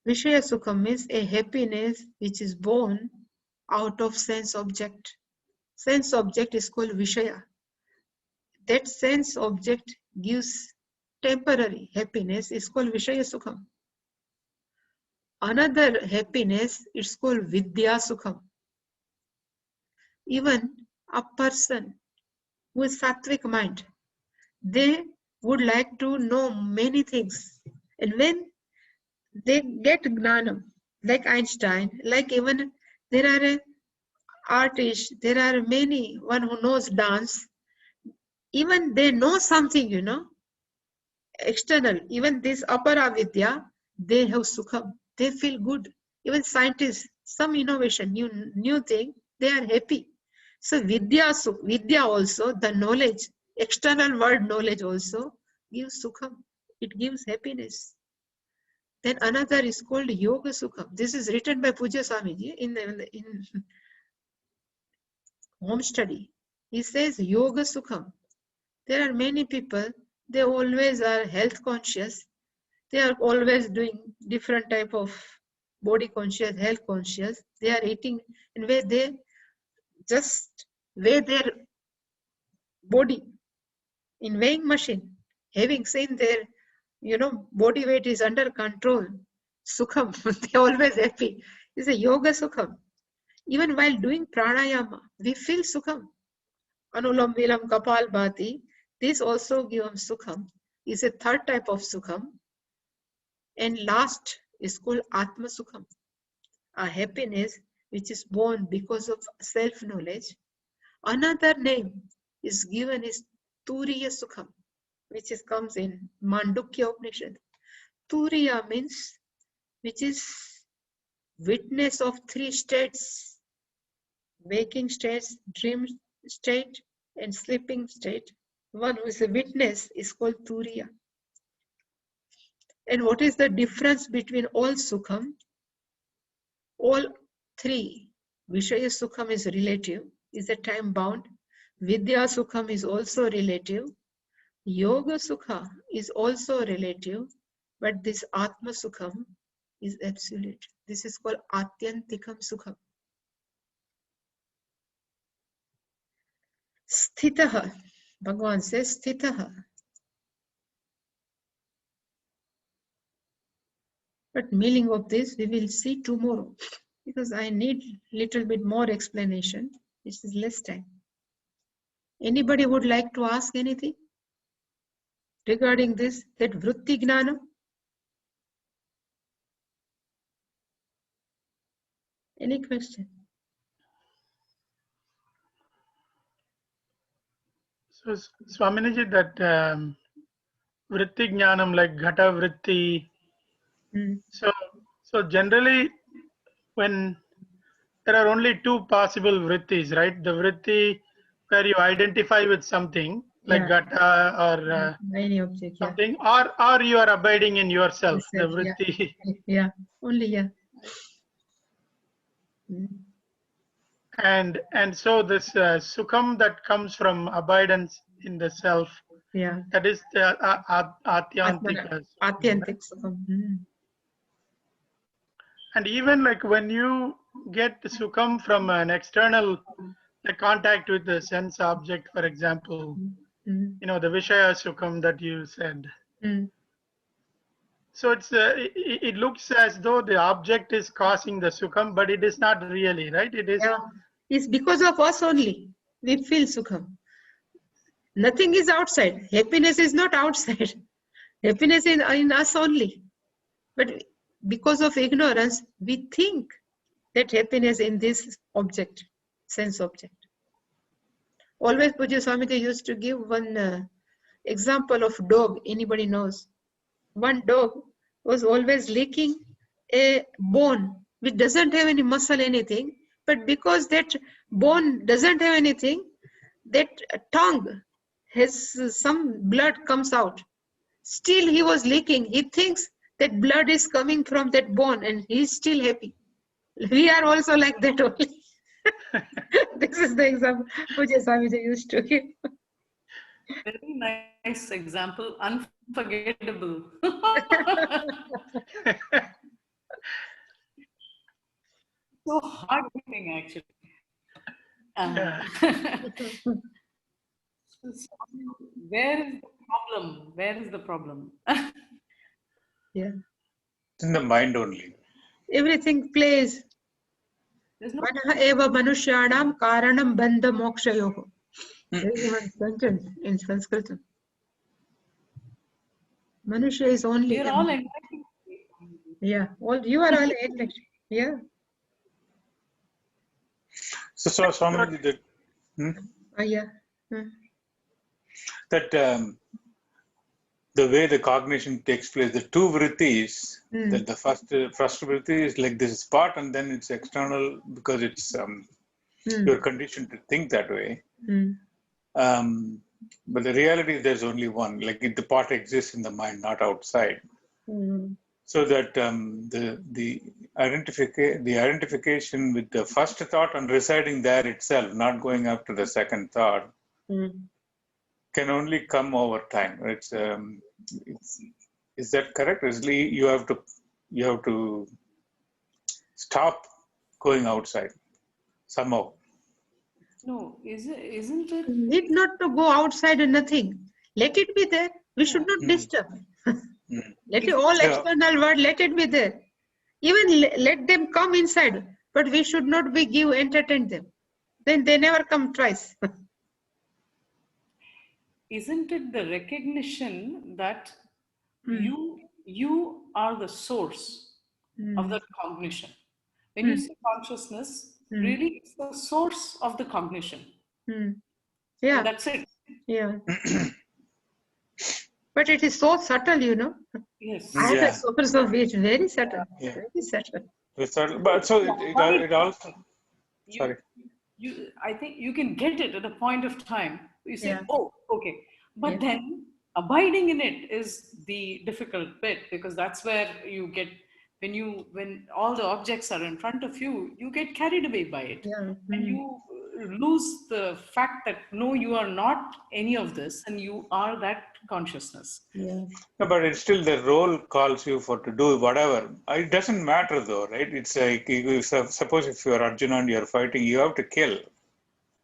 Vishaya Sukham means a happiness which is born out of sense object. Sense object is called Vishaya. That sense object gives temporary happiness is called Vishaya Sukham. Another happiness is called Vidya Sukham. Even a person who is sattvic mind, they would like to know many things. And when they get gnanam, like Einstein, like even there are artists, there are many, one who knows dance, even they know something, external, even this apara vidya, they have sukham, they feel good. Even scientists, some innovation, new thing, they are happy. So vidya also, the knowledge, external world knowledge also gives sukham. It gives happiness. Then another is called Yoga Sukham. This is written by Pujya Swamiji in home study. He says Yoga Sukham. There are many people, they always are health conscious. They are always doing different type of body conscious, health conscious. They are eating and where they just weigh their body in weighing machine, having seen their body weight is under control. Sukham, they always happy. It's a yoga sukham. Even while doing pranayama, we feel sukham. Anulam vilam kapal bhati. This also gives sukham. Is a third type of sukham. And last is called atma sukham. A happiness which is born because of self-knowledge. Another name is given is turiya sukham, which comes in Mandukya Upanishad. Turiya means which is witness of 3 states, waking states, dream state, and sleeping state. One who is a witness is called Turiya. And what is the difference between all Sukham? All 3. Vishaya Sukham is relative, is a time bound. Vidya Sukham is also relative. Yoga Sukha is also relative. But this Atma Sukham is absolute. This is called Atyantikam Sukham. Sthitaha. Bhagavan says Sthitaha. But meaning of this we will see tomorrow, because I need little bit more explanation. This is less time. Anybody would like to ask anything regarding this, that Vritti Gnana? Any question? So, Swaminiji, that Vritti Jnanam, like Ghata Vritti, so generally when there are only two possible Vrittis, right? The Vritti where you identify with something, like Ghata or any object, something, or you are abiding in yourself, the Yourself, Vritti. yeah. Only, And so this Sukham that comes from abidance in the self, that is the Atyantika. Atyantik Sukham. And even like when you get the Sukham from an external, the contact with the sense object, for example, you know, the Vishaya Sukham that you said. So it's it looks as though the object is causing the Sukham, but it is not really, right? It is. Yeah, it's because of us only. We feel Sukham. Nothing is outside. Happiness is not outside. Happiness is in us only. But because of ignorance, we think that happiness in this object, sense object. Always Pujya Swamiji used to give one example of dog. Anybody knows? One dog was always licking a bone which doesn't have any muscle, anything. But because that bone doesn't have anything, that tongue has some blood comes out. Still he was licking. He thinks that blood is coming from that bone and he is still happy. We are also like that only. This is the example Pujya Swamiji used to give. Very nice example, unforgettable. So hard hitting, actually. Where is the problem? Where is the problem? Yeah. It's in the mind only. Everything plays. Manaha eva manushyanam karanam bandha mokshayoho. There is one sentence in Sanskrit. Manusha is only. We are all enlightened. Yeah, you are all enlightened. Yeah. So Swami, that the way the cognition takes place, the two vrittis, that the first vritti is like this part, and then it's external because it's you're conditioned to think that way. But the reality is there's only one. Like the part exists in the mind, not outside. So that the identification with the first thought and residing there itself, not going up to the second thought, can only come over time. Is that correct? You have to stop going outside somehow. No, isn't it? Need not to go outside and nothing. Let it be there. We should not disturb. Let it all external world, let it be there. Even let them come inside, but we should not entertain them. Then they never come twice. Isn't it the recognition that you are the source of that cognition? When you say consciousness, really it's the source of the cognition. Yeah. And that's it. Yeah. But it is so subtle, you know. Yes. I have a source of it, very subtle. Yeah. Very subtle. It's subtle. But so it also. Sorry. I think you can get it at a point of time. You say, oh, okay. But then abiding in it is the difficult bit, because that's where you get, when all the objects are in front of you, you get carried away by it. Yeah. And you lose the fact that no, you are not any of this, and you are that consciousness. Yeah. No, but it's still the role calls you for to do whatever. It doesn't matter though, right? It's like suppose if you're Arjuna and you're fighting, you have to kill.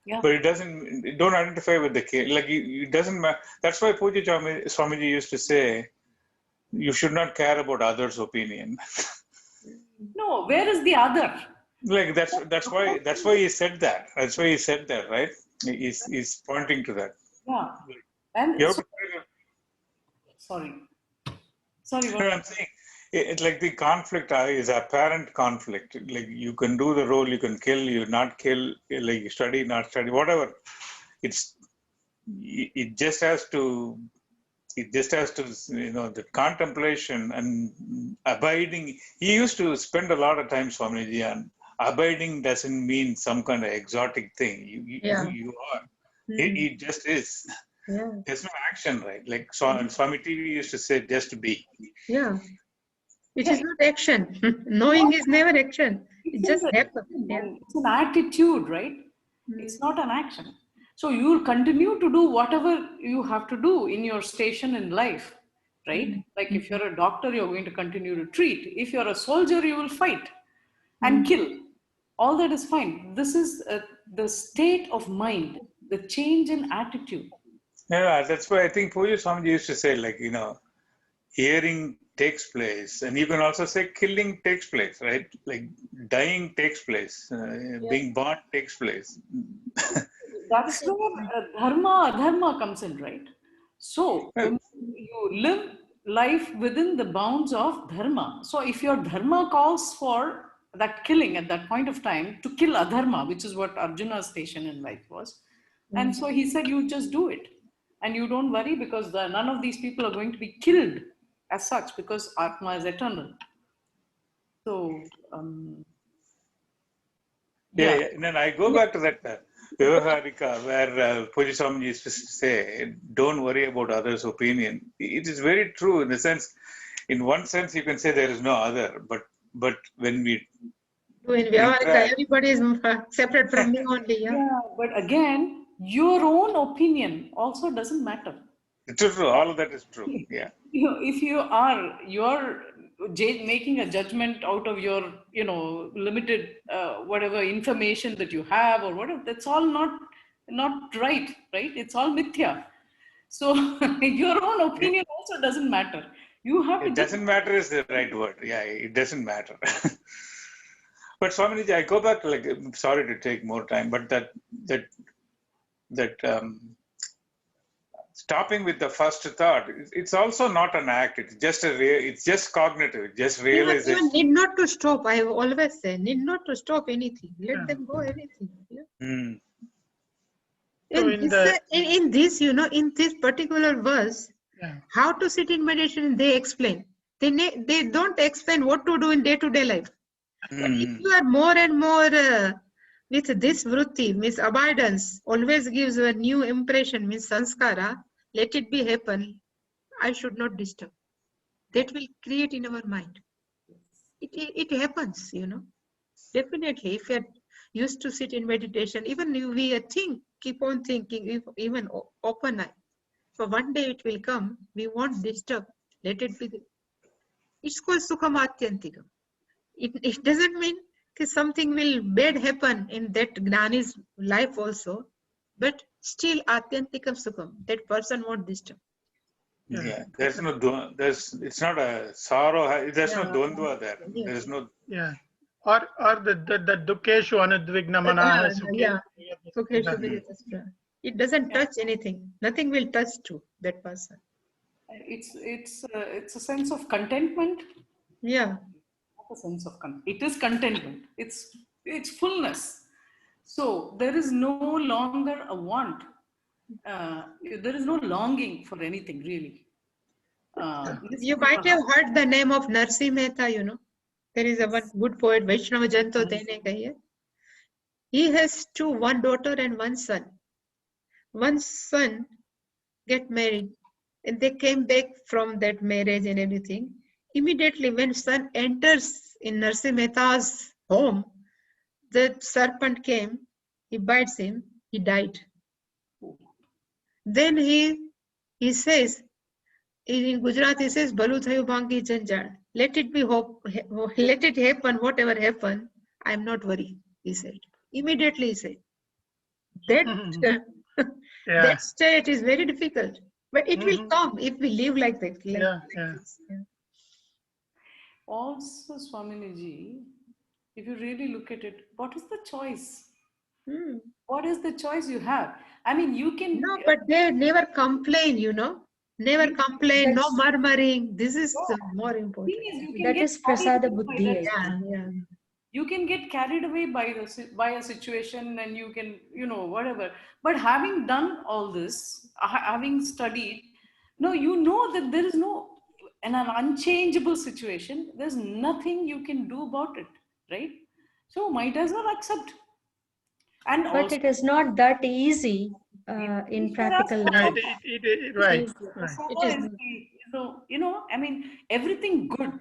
Yeah. But it don't identify with the kill. Like it doesn't matter. That's why Puja Swamiji used to say, you should not care about others' opinion. No, where is the other? Like that's why he said that. That's why he said that, right? He's pointing to that. Yeah. And You have so, to, sorry. no, I'm saying it's like the conflict is apparent conflict. Like you can do the role, you can kill, you not kill, like you study, not study, whatever. It just has to, the contemplation and abiding. He used to spend a lot of time, Swamiji, and abiding doesn't mean some kind of exotic thing. You are. It just is. Yeah. There's no action, right? Like Swami TV used to say, just be. Yeah. It is not action. Knowing is never action. It just happens. Yeah. It's an attitude, right? It's not an action. So you will continue to do whatever you have to do in your station in life, right? Like if you're a doctor, you're going to continue to treat. If you're a soldier, you will fight and kill. All that is fine. This is the state of mind, the change in attitude. Yeah, that's why I think Puja Swamiji used to say, like, hearing takes place, and you can also say killing takes place, right? Like dying takes place, being born takes place. That's where dharma, adharma comes in, right? So you live life within the bounds of dharma. So if your dharma calls for that killing at that point of time, to kill adharma, which is what Arjuna's station in life was. And so he said, you just do it. And you don't worry, because none of these people are going to be killed as such, because Atma is eternal. So, yeah. And then I go back to that Vyavaharika, where Puja Swamiji used to say, don't worry about others' opinion. It is very true in the sense, in one sense, you can say there is no other, but when we in Vyavaharika, everybody is separate from me only. Yeah, but again, your own opinion also doesn't matter. It's true. All of that is true. Yeah. If you're making a judgment out of your, limited whatever information that you have or whatever, that's all not right? It's all mithya. So your own opinion also doesn't matter. You have to. It doesn't matter is the right word. Yeah, it doesn't matter. But Swamiji, I go back to, like, I'm sorry to take more time, but that stopping with the first thought, it's also not an act. It's just it's just cognitive, just realization. You need not to stop. I always say, need not to stop anything. Let them go anything. Yeah? In this particular verse, how to sit in meditation, they explain. They don't explain what to do in day-to-day life. But if you are more and more with this vritti, means abidance, always gives a new impression, means sanskara, let it be happen, I should not disturb. That will create in our mind. It happens, Definitely, if you are used to sit in meditation, even we keep on thinking, even open eye. So one day it will come, we won't disturb, let it be. It's called Sukham Atyantikam. It doesn't mean that something will bad happen in that Gnani's life also, but still Atyantikam Sukham, that person won't disturb. Yeah, it's not a sorrow, there's no dvandva there. There's no. Yeah. Or the dukkeshu anudvignamana. It doesn't touch anything. Nothing will touch to that person. It's a sense of contentment. Yeah. A sense of it is contentment. It's fullness. So there is no longer a want. There is no longing for anything really. You might have heard the name of Narsi Mehta. There is one good poet, Vaishnava Janto Tene Kahiye. He has one daughter and one son. One son get married, and they came back from that marriage and everything. Immediately when son enters in Narsi Mehta's home, the serpent came he bites him, he died. Then he says, in Gujarat he says, Balu thayu bangi janjal. Let it be hope, let it happen, whatever happen, I am not worried, he said. Immediately he said. That that state is very difficult. But it will come if we live like that. This. Yeah. Also, Swaminiji, if you really look at it, what is the choice? What is the choice you have? I mean, you can... No, but they never complain, you know. Never complain, no murmuring. This is more important. That is prasada buddhi. Yeah. You can get carried away by a situation and you can, you know, whatever. But having done all this, having studied, no, you know that there is no, in an unchangeable situation, there's nothing you can do about it, right? So might as well accept. And but also, it is not that easy in practical life. Right. It is, you know, I mean, everything good.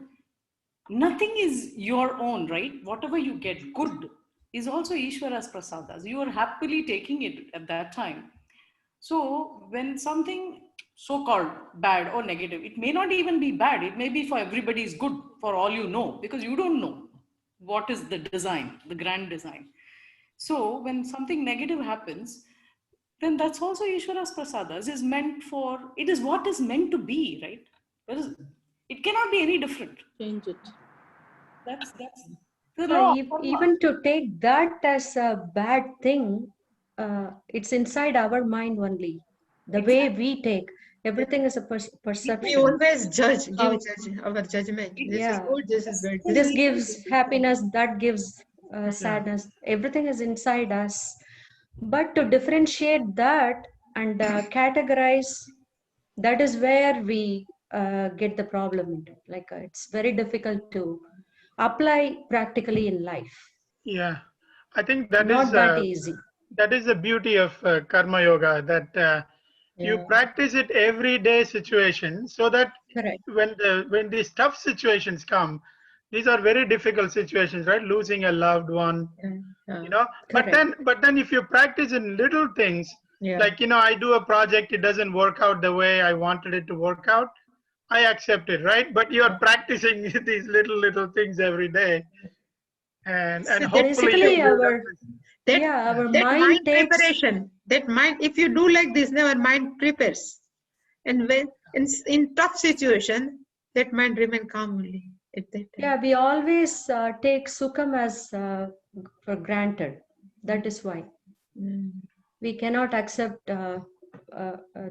Nothing is your own, right? Whatever you get good is also Ishvara's prasadas. You are happily taking it at that time. So when something so-called bad or negative, it may not even be bad. It may be for everybody's good, for all you know, because you don't know what is the design, the grand design. So when something negative happens, then that's also Ishvara's prasadas. Is meant for, it is what is meant to be, right? It cannot be any different. Change it. That's the law. Even to take that as a bad thing, it's inside our mind only. The way we take everything is a perception. We always judge, our judgment. This is good, this is bad. This gives happiness, that gives sadness. Everything is inside us. But to differentiate that and categorize, that is where we get the problem. Like it's very difficult to apply practically in life. Yeah, I think that not is that easy. That is the beauty of karma yoga, that you practice it everyday situation, so that when these tough situations come, these are very difficult situations, right? Losing a loved one, you know. But then if you practice in little things, like, you know, I do a project, it doesn't work out the way I wanted it to work out, I accept it, right? But you are practicing these little things every day, and hopefully our mind takes preparation. That mind, if you do like this, our mind prepares, and when in tough situation, that mind remain calm only at that time. Yeah, we always take sukham as for granted. That is why we cannot accept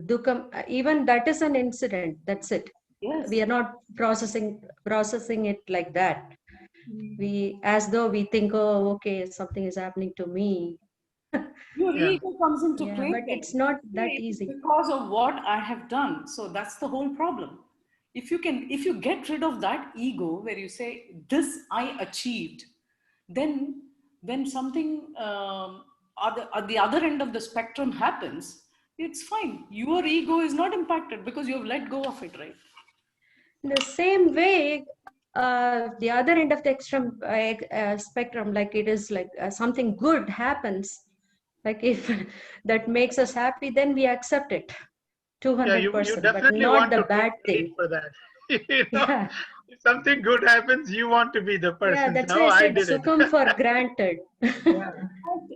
dukkam. Even that is an incident. That's it. Yes. We are not processing it like that. We, as though we think, oh, okay, something is happening to me. Your ego comes into play. But it's not that easy. Because of what I have done. So that's the whole problem. If you get rid of that ego where you say, this I achieved, then when something at the other end of the spectrum happens, it's fine. Your ego is not impacted because you have let go of it, right? In the same way, the other end of the extreme spectrum, like it is like something good happens, like if that makes us happy, then we accept it 200%, but not the bad thing. For that. You know, if something good happens, you want to be the person. Yeah, that's no, why I said did sukham for granted.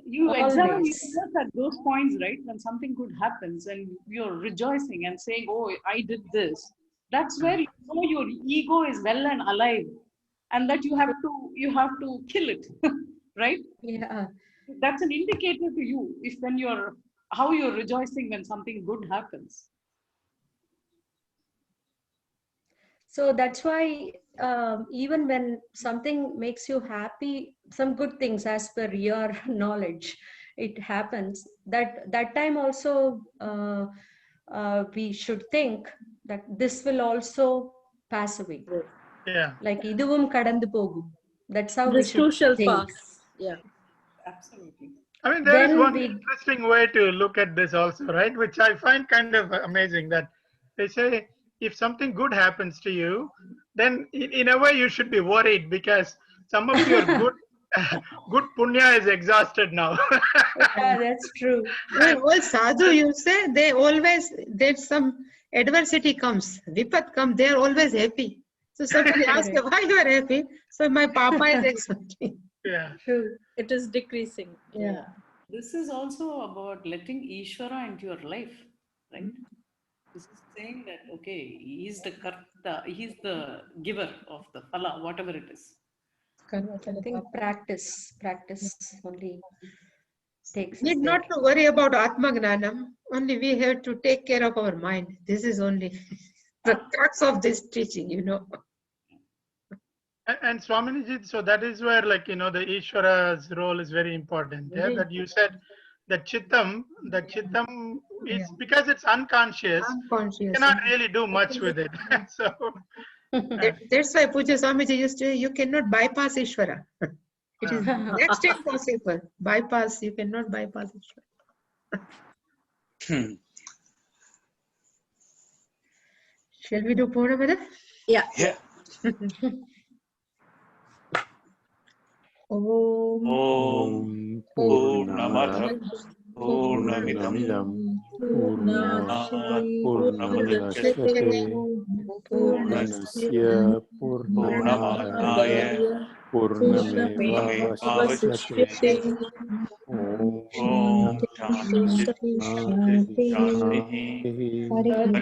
You examine yourself at those points, right? When something good happens and you're rejoicing and saying, oh, I did this. That's where you know your ego is well and alive, and that you have to kill it, right? Yeah. That's an indicator to you if how you're rejoicing when something good happens. So that's why even when something makes you happy, some good things as per your knowledge, it happens. That time also we should think that this will also pass away. Yeah. Like iduvum kadandu pogum. That's how this we should shall think. pass. Yeah. Absolutely. I mean, there is one interesting way to look at this also, right? Which I find kind of amazing, that they say if something good happens to you, then in a way you should be worried because some of your good Good punya is exhausted now. Yeah, that's true. When all sadhu, you say, they always, there's some adversity comes, vipat comes, they are always happy. So somebody asks you, why you are happy? So my papa is exhausting. Yeah. True. It is decreasing. Yeah. This is also about letting Ishvara into your life, right? This is saying that, okay, he's the karta, he's the giver of the phala, whatever it is. I think practice only takes us Need there. not to worry about Atma Gnanam, only we have to take care of our mind. This is only the crux of this teaching, you know. And Swaminiji, so that is where, like, you know, the Ishvara's role is very important. Yeah, that you said that Chittam is because it's unconscious, you Unconscious. cannot really do much with it. So That's why Puja Swamiji used to say, you cannot bypass Ishvara. It is next to impossible. Bypass, you cannot bypass Ishvara. Shall we do Purnamada? Yeah. Yeah. Om Purnamada Purnamidam Purnat Purnamadachyate Purnasya Purnamadaya Purnamevavashyate Om Shanti Shanti Hari Om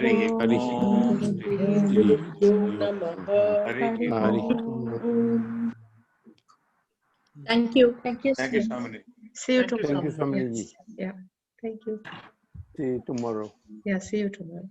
Hari Om. Thank you. Thank you. Thank you, Swamini. See you Thank you, tomorrow. Thank you, Swamiji. Yes. Yeah. Thank you. See you tomorrow. Yeah, see you tomorrow.